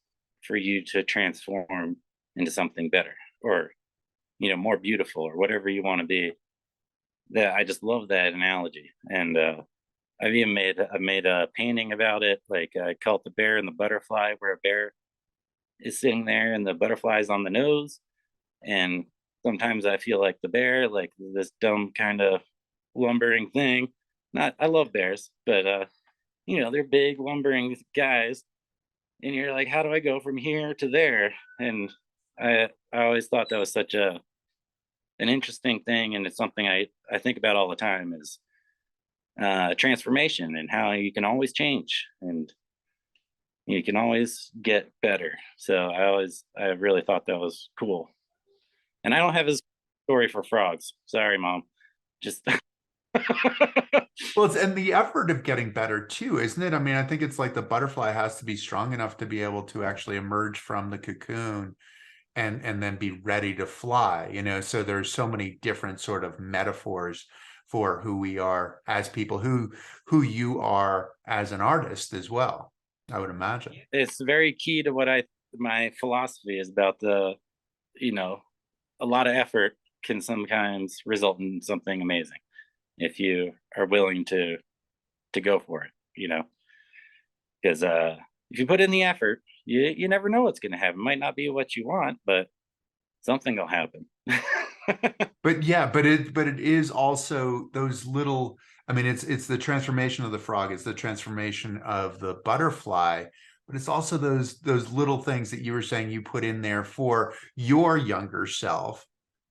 for you to transform into something better, or more beautiful, or whatever you want to be. That I just love that analogy. And I made a painting about it. Like I call it the bear and the butterfly, where a bear is sitting there and the butterfly's on the nose. And sometimes I feel like the bear, like this dumb kind of lumbering thing. Not I love bears, but they're big lumbering guys. And you're like, how do I go from here to there? And I always thought that was such an interesting thing, and it's something I think about all the time, is transformation, and how you can always change and you can always get better. So I really thought that was cool. And I don't have a story for frogs. Sorry, mom. Just Well, it's and the effort of getting better too, isn't it? I mean, I think it's like the butterfly has to be strong enough to be able to actually emerge from the cocoon and then be ready to fly, so there's so many different sort of metaphors for who we are as people, who you are as an artist as well, I would imagine. it's very key to what I my philosophy is about. You know, a lot of effort can sometimes result in something amazing if you are willing to go for it, because if you put in the effort, you never know what's going to happen. It might not be what you want, but something will happen. But yeah, but it is also those little, I mean, it's the transformation of the frog, it's the transformation of the butterfly, but it's also those little things that you were saying you put in there for your younger self,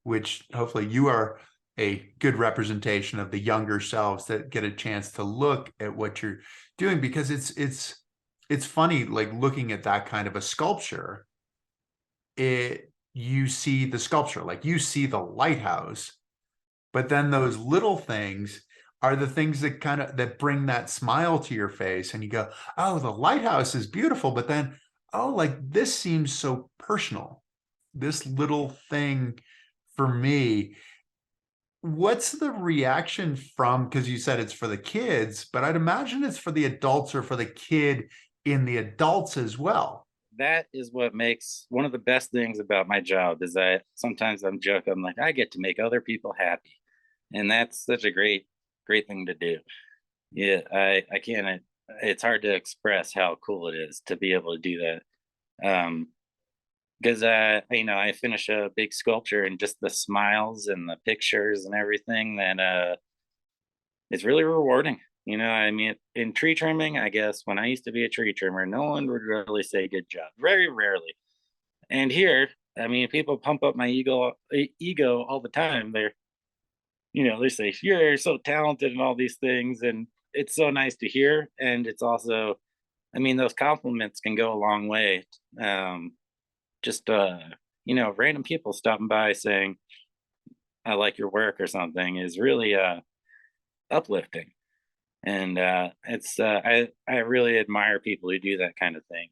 which hopefully you are a good representation of the younger selves that get a chance to look at what you're doing, because it's funny, like looking at that kind of a sculpture, you see the sculpture, like you see the lighthouse, but then those little things are the things that kind of that bring that smile to your face, and you go, oh, the lighthouse is beautiful, but then, oh, like this seems so personal, this little thing for me. What's the reaction from, because you said it's for the kids, but I'd imagine it's for the adults, or for the kid in the adults as well. That is what makes one of the best things about my job, is that sometimes I'm joking. I'm like, I get to make other people happy, and that's such a great thing to do. Yeah, I can't. It's hard to express how cool it is to be able to do that. Because I finish a big sculpture, and just the smiles and the pictures and everything, that it's really rewarding. I mean, in tree trimming, I guess when I used to be a tree trimmer, no one would really say good job, very rarely. And here, I mean, people pump up my ego all the time. They say you're so talented and all these things, and it's so nice to hear. And it's also, I mean, those compliments can go a long way. Just random people stopping by saying I like your work or something is really uplifting. And I really admire people who do that kind of thing.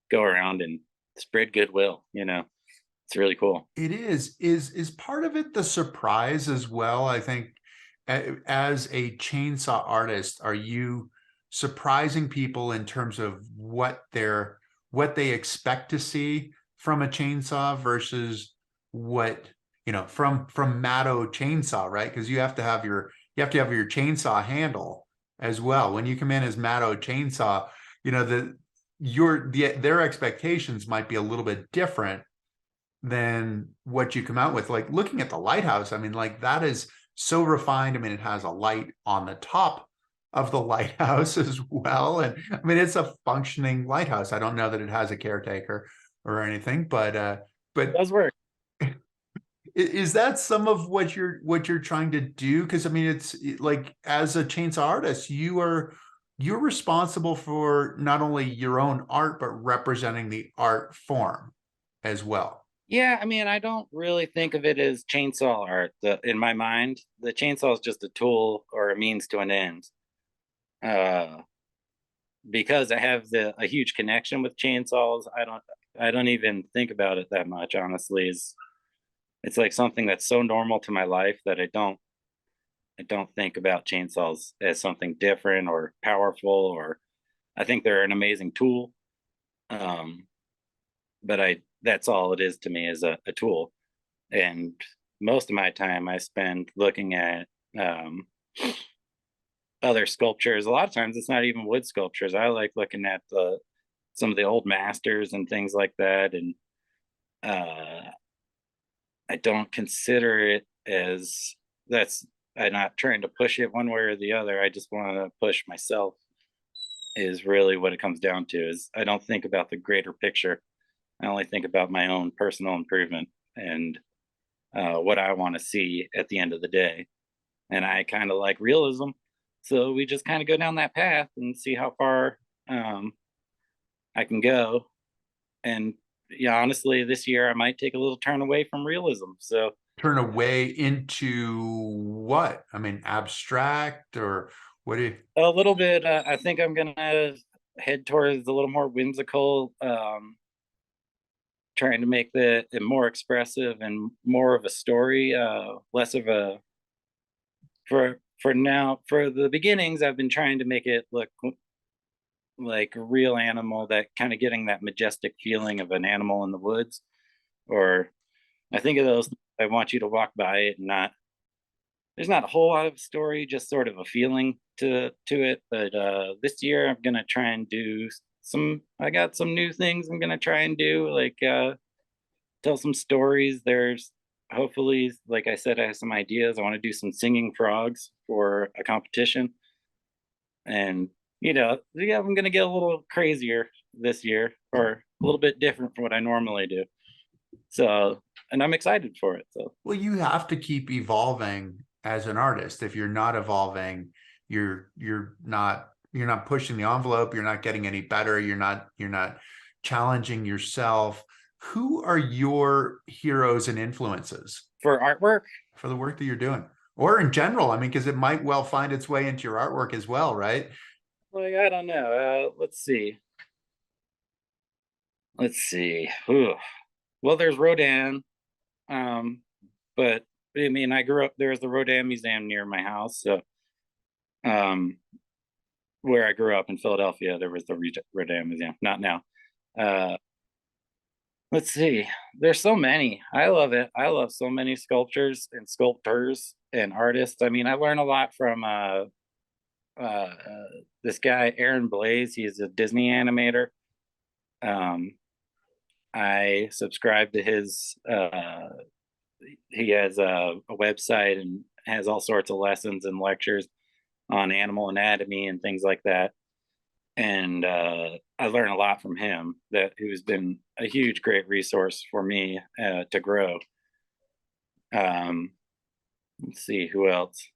Go around and spread goodwill. It's really cool. It is part of it the surprise as well, I think. As a chainsaw artist, are you surprising people in terms of what they expect to see from a chainsaw versus what, from Mattochainsaw, right? Because you have to have your chainsaw handle as well. When you come in as Mattochainsaw, their expectations might be a little bit different than what you come out with. Like looking at the lighthouse, I mean, like that is so refined. I mean, it has a light on the top of the lighthouse as well. And I mean, it's a functioning lighthouse. I don't know that it has a caretaker or anything, It but does work. is that some of what you're trying to do? Because I mean, it's like, as a chainsaw artist, you're responsible for not only your own art, but representing the art form as well. Yeah, I mean, I don't really think of it as chainsaw art. In my mind, the chainsaw is just a tool or a means to an end. Uh, because I have a huge connection with chainsaws, I don't even think about it that much, honestly. It's like something that's so normal to my life that I don't think about chainsaws as something different or powerful, or I think they're an amazing tool. Um, but that's all it is to me, is a tool. And most of my time I spend looking at um, other sculptures. A lot of times it's not even wood sculptures. I like looking at some of the old masters and things like that. And uh, I don't consider it as that's. I'm not trying to push it one way or the other. I just want to push myself. Is really what it comes down to. Is I don't think about the greater picture. I only think about my own personal improvement and what I want to see at the end of the day. And I kind of like realism, so we just kind of go down that path and see how far um, I can go. And yeah, honestly, this year I might take a little turn away from realism. So Turn away into what? I mean, abstract, or what do you? a little bit. I think I'm gonna head towards a little more whimsical, trying to make it more expressive and more of a story, less of a for now. For the beginnings, I've been trying to make it look like a real animal, that kind of getting that majestic feeling of an animal in the woods. Or I think of those, I want you to walk by it and not, there's not a whole lot of story, just sort of a feeling to it. But this year I'm gonna try and do some, I got some new things I'm gonna try and do, like tell some stories. There's hopefully, like I said, I have some ideas. I want to do some singing frogs for a competition. And yeah, I'm gonna get a little crazier this year, or a little bit different from what I normally do. So, and I'm excited for it. So, Well, you have to keep evolving as an artist. If you're not evolving, you're not pushing the envelope, you're not getting any better, you're not challenging yourself. Who are your heroes and influences for artwork, for the work that you're doing? Or in general, I mean, because it might well find its way into your artwork as well, right? like, I don't know. Let's see. Let's see. Ooh. Well, there's Rodin. Um, but I mean, I grew up. There's the Rodin Museum near my house. So, um, where I grew up in Philadelphia, there was the Rodin Museum. Not now. Uh, let's see. There's so many. I love it. I love so many sculptures and sculptors and artists. I mean, I learn a lot from uh, this guy Aaron Blaise. He's a Disney animator. Um, I subscribe to his. He has a website and has all sorts of lessons and lectures on animal anatomy and things like that. And I learn a lot from him. That who's been a huge, great resource for me to grow. Um, let's see who else.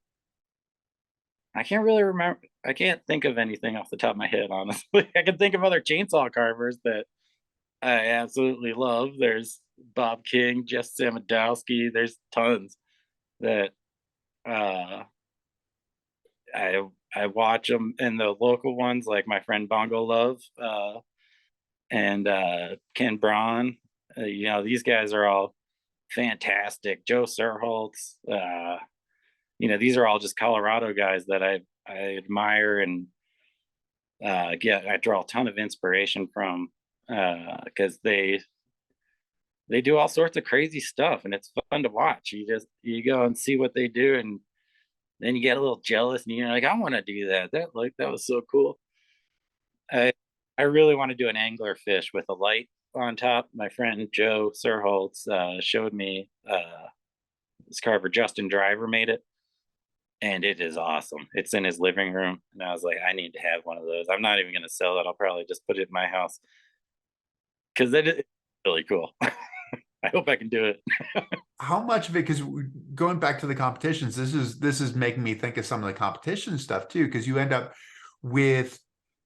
I can't really remember. I can't think of anything off the top of my head, honestly. I can think of other chainsaw carvers that I absolutely love. There's Bob King, Jess Samadowski. There's tons that uh, I watch them, and the local ones like my friend Bongo Love and Ken Braun. These guys are all fantastic. Joe Serholtz. These are all just Colorado guys that I admire and I draw a ton of inspiration from, because they do all sorts of crazy stuff, and it's fun to watch. You go and see what they do, and then you get a little jealous, and you're like, I want to do that. That was so cool. I I really want to do an angler fish with a light on top. My friend Joe Serholtz showed me, this carver Justin Driver made it, and it is awesome. It's in his living room, and I was like, I need to have one of those. I'm not even going to sell it. I'll probably just put it in my house because it is really cool. I hope I can do it. How much of it, because going back to the competitions, this is making me think of some of the competition stuff too, because you end up with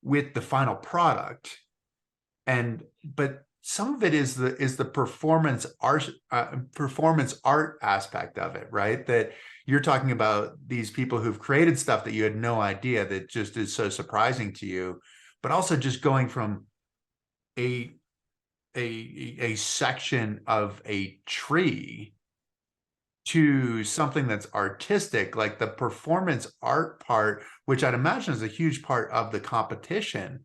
the final product, but some of it is the performance art aspect of it, right? That you're talking about these people who've created stuff that you had no idea, that just is so surprising to you. but also just going from a a section of a tree to something that's artistic, like the performance art part, which I'd imagine is a huge part of the competition.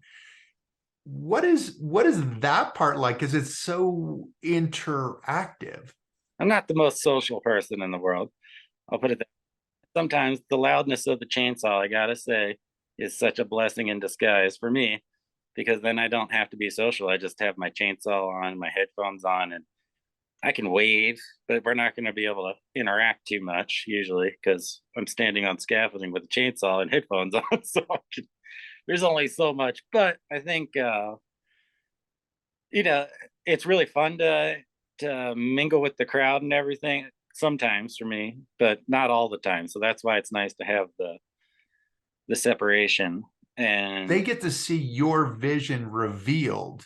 What is that part like? Because it's so interactive. I'm not the most social person in the world. I'll put it that. Sometimes the loudness of the chainsaw, I gotta say, is such a blessing in disguise for me, because then I don't have to be social. I just have my chainsaw on, my headphones on, and I can wave, but we're not going to be able to interact too much usually because I'm standing on scaffolding with a chainsaw and headphones on. So there's only so much. But I think you know it's really fun to mingle with the crowd and everything. Sometimes for me, but not all the time. So that's why it's nice to have the separation. They And get to see your vision revealed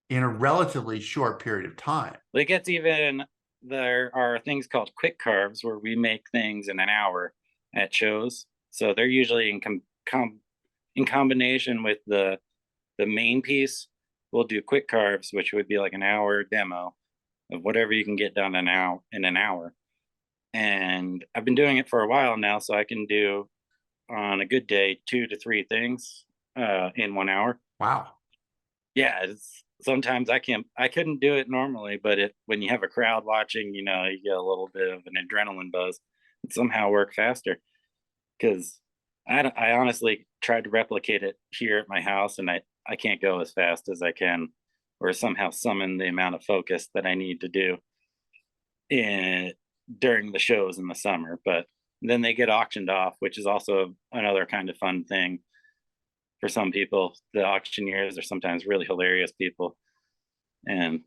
in a relatively short period of time. it gets even, there are things called quick carves where we make things in an hour at shows. So they're usually in combination with the main piece. We'll do quick carves, which would be like an hour demo of whatever you can get done in an hour. And I've been doing it for a while now, so I can do on a good day 2 to 3 things in 1 hour. Wow. Yeah, sometimes I couldn't do it normally, but when you have a crowd watching, you get a little bit of an adrenaline buzz and somehow work faster. Because I honestly tried to replicate it here at my house, and I can't go as fast as I can, or somehow summon the amount of focus that I need to do in during the shows in the summer. But then they get auctioned off, which is also another kind of fun thing for some people. The auctioneers are sometimes really hilarious people, and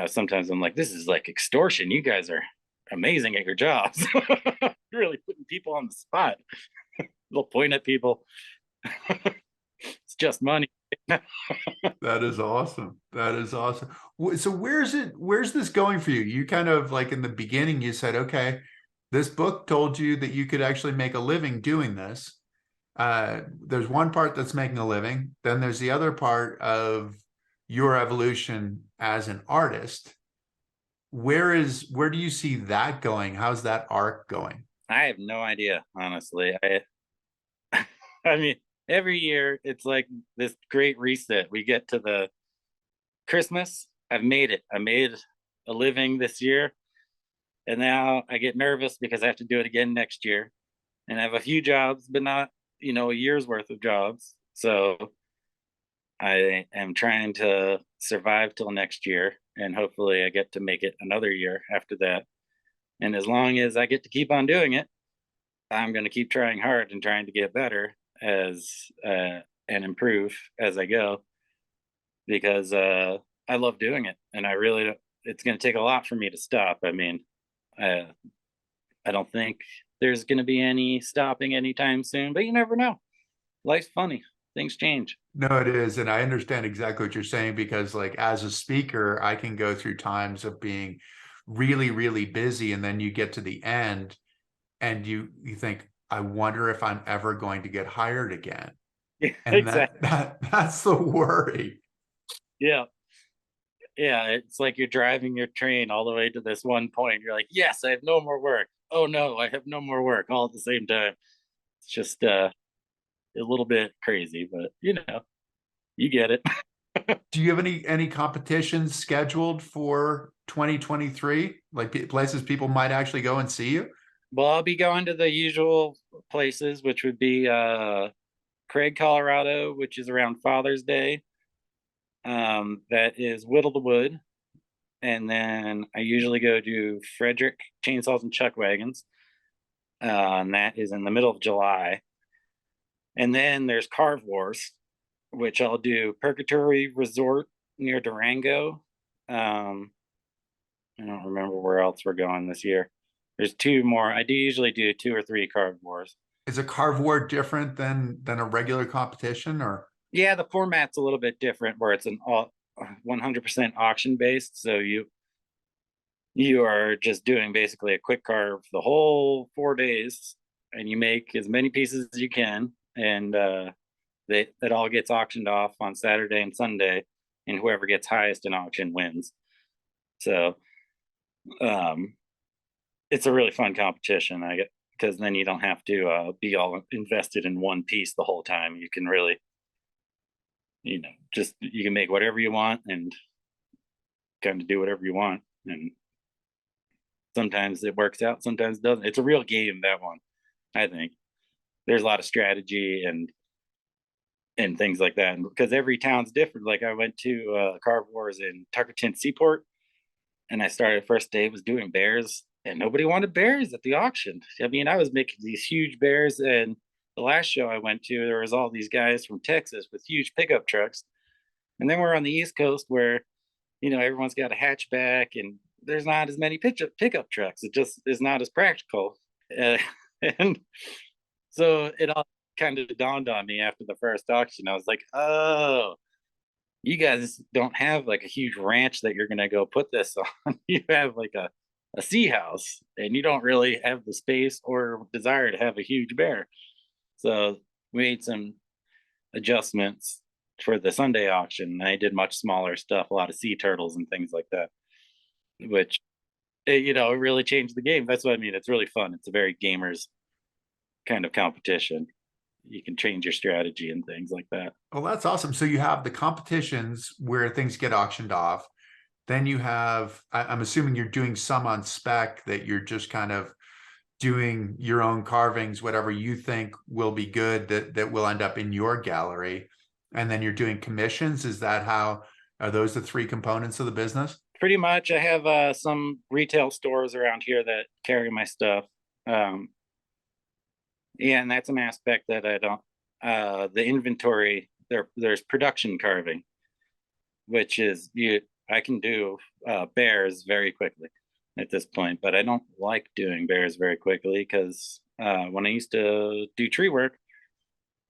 sometimes I'm like, this is like extortion. You guys are amazing at your jobs. Really putting people on the spot. They'll point at people. It's just money. That is awesome. That is awesome. So where's this going for you? You kind of like in the beginning, you said, okay, this book told you that you could actually make a living doing this. There's one part that's making a living. Then there's the other part of your evolution as an artist. Where do you see that going? How's that arc going? I have no idea, honestly. I mean, every year it's like this great reset. We get to the Christmas. I've made it. I made a living this year, and now I get nervous because I have to do it again next year. And I have a few jobs, but not, a year's worth of jobs. So I am trying to survive till next year, and hopefully I get to make it another year after that. And as long as I get to keep on doing it, I'm going to keep trying hard and trying to get better as and improve as I go, because I love doing it, and I really don't, it's going to take a lot for me to stop. I mean, uh, I don't think there's going to be any stopping anytime soon, but you never know. Life's funny. Things change. No, it is. And I understand exactly what you're saying because, like, as a speaker, I can go through times of being really, really busy. And then you get to the end and you think, I wonder if I'm ever going to get hired again. Yeah, And exactly. that's the worry. Yeah. Yeah. It's like you're driving your train all the way to this one point. You're like, yes, I have no more work. Oh no, I have no more work all at the same time. It's just a little bit crazy, but you get it. Do you have any competitions scheduled for 2023? Like places people might actually go and see you? Well, I'll be going to the usual places, which would be Craig, Colorado, which is around Father's Day. That is Whittle the Wood. And then I usually go to Frederick Chainsaws and Chuck Wagons. And that is in the middle of July. And then there's Carve Wars, which I'll do Purgatory Resort near Durango. I don't remember where else we're going this year. There's two more. I do usually do 2 or 3 Carve Wars. Is a carve war different than a regular competition or? Yeah, the format's a little bit different where it's an all 100% auction based. So you are just doing basically a quick carve the whole 4 days, and you make as many pieces as you can. And It all gets auctioned off on Saturday and Sunday, and whoever gets highest in auction wins. So um, it's a really fun competition. I get because then you don't have to be all invested in one piece the whole time. You can really, just you can make whatever you want and kind of do whatever you want. And sometimes it works out, sometimes it doesn't. It's a real game, that one. I think there's a lot of strategy and things like that. And because every town's different. Like I went to Carve Wars in Tuckerton Seaport, and I started first day was doing bears, and nobody wanted bears at the auction. I mean, I was making these huge bears, and the last show I went to, there was all these guys from Texas with huge pickup trucks, and then we're on the East Coast where everyone's got a hatchback, and there's not as many pickup trucks. It just is not as practical, and so it all kind of dawned on me after the first auction. I was like, oh, you guys don't have like a huge ranch that you're gonna go put this on. You have like a sea house, and you don't really have the space or desire to have a huge bear. So we made some adjustments for the Sunday auction. I did much smaller stuff, a lot of sea turtles and things like that, which it really changed the game. That's what I mean. It's really fun. It's a very gamers kind of competition. You can change your strategy and things like that. Well, that's awesome. So you have the competitions where things get auctioned off. Then you have, I'm assuming you're doing some on spec, that you're just kind of doing your own carvings, whatever you think will be good, that will end up in your gallery. And then you're doing commissions. Are those the three components of the business? Pretty much. I have some retail stores around here that carry my stuff. Yeah, and that's an aspect that I don't. The inventory, there's production carving, which is I can do bears very quickly at this point, but I don't like doing bears very quickly because when I used to do tree work,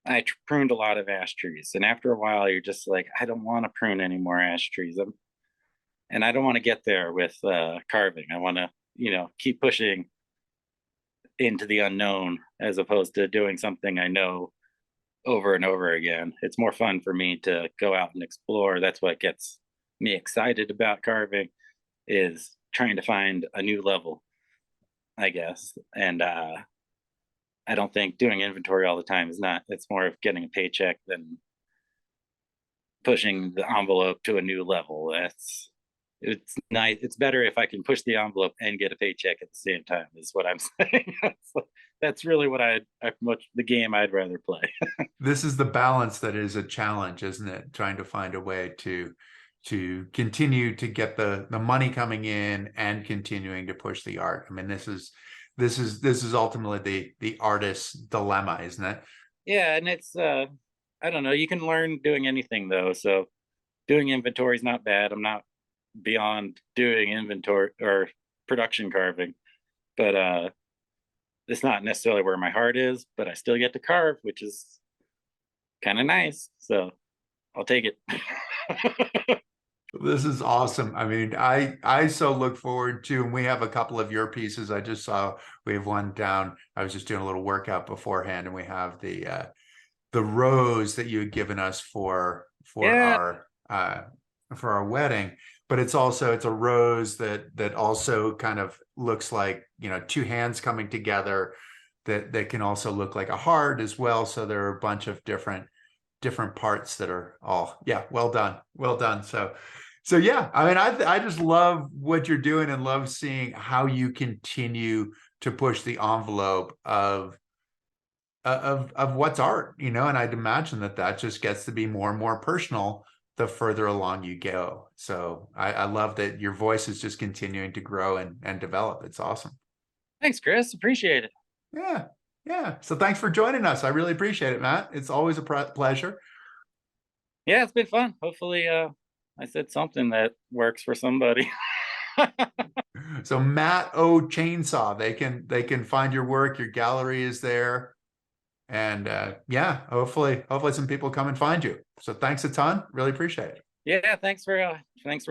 I pruned a lot of ash trees, and after a while, you're just like, I don't want to prune any more ash trees, and I don't want to get there with carving. I want to, keep pushing into the unknown as opposed to doing something I know over and over again. It's more fun for me to go out and explore. That's what gets me excited about carving, is trying to find a new level, I guess. And I don't think doing inventory all the time is not. It's more of getting a paycheck than pushing the envelope to a new level. It's nice. It's better if I can push the envelope and get a paycheck at the same time, is what I'm saying. That's really what the game I'd rather play. This is the balance that is a challenge, isn't it? Trying to find a way to continue to get the money coming in and continuing to push the art. I mean, this is ultimately the artist's dilemma, isn't it? Yeah, and it's I don't know. You can learn doing anything though. So doing inventory is not bad. I'm not beyond doing inventory or production carving, but it's not necessarily where my heart is, but I still get to carve, which is kind of nice. So I'll take it. This is awesome. I mean, I so look forward to, and we have a couple of your pieces. I just saw we have one down. I was just doing a little workout beforehand, and we have the rose that you had given us for Yeah. our wedding. But it's a rose that also kind of looks like, two hands coming together, that can also look like a heart as well. So there are a bunch of different parts that are all, yeah, well done. So yeah, I mean, I just love what you're doing and love seeing how you continue to push the envelope of what's art, and I'd imagine that just gets to be more and more personal the further along you go. So I love that your voice is just continuing to grow and develop. It's awesome. Thanks, Chris. Appreciate it. Yeah. So thanks for joining us. I really appreciate it, Matt. It's always a pleasure. Yeah, it's been fun. Hopefully, I said something that works for somebody. So Mattochainsaw, they can find your work. Your gallery is there. And yeah, hopefully some people come and find you. So thanks a ton. Really appreciate it. Yeah, thanks for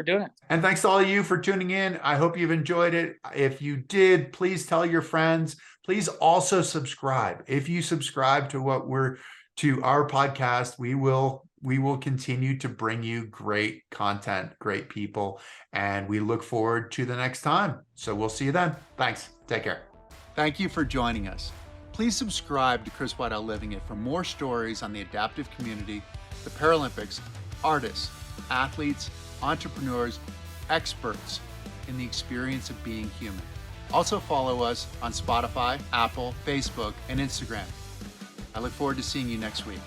doing it. And thanks to all of you for tuning in. I hope you've enjoyed it. If you did, please tell your friends. Please also subscribe. If you subscribe to what we're to our podcast. We will continue to bring you great content, great people, and we look forward to the next time. So we'll see you then. Thanks. Take care. Thank you for joining us. Please subscribe to Chris Waddell Living It for more stories on the adaptive community, the Paralympics, artists, athletes, entrepreneurs, experts in the experience of being human. Also follow us on Spotify, Apple, Facebook, and Instagram. I look forward to seeing you next week.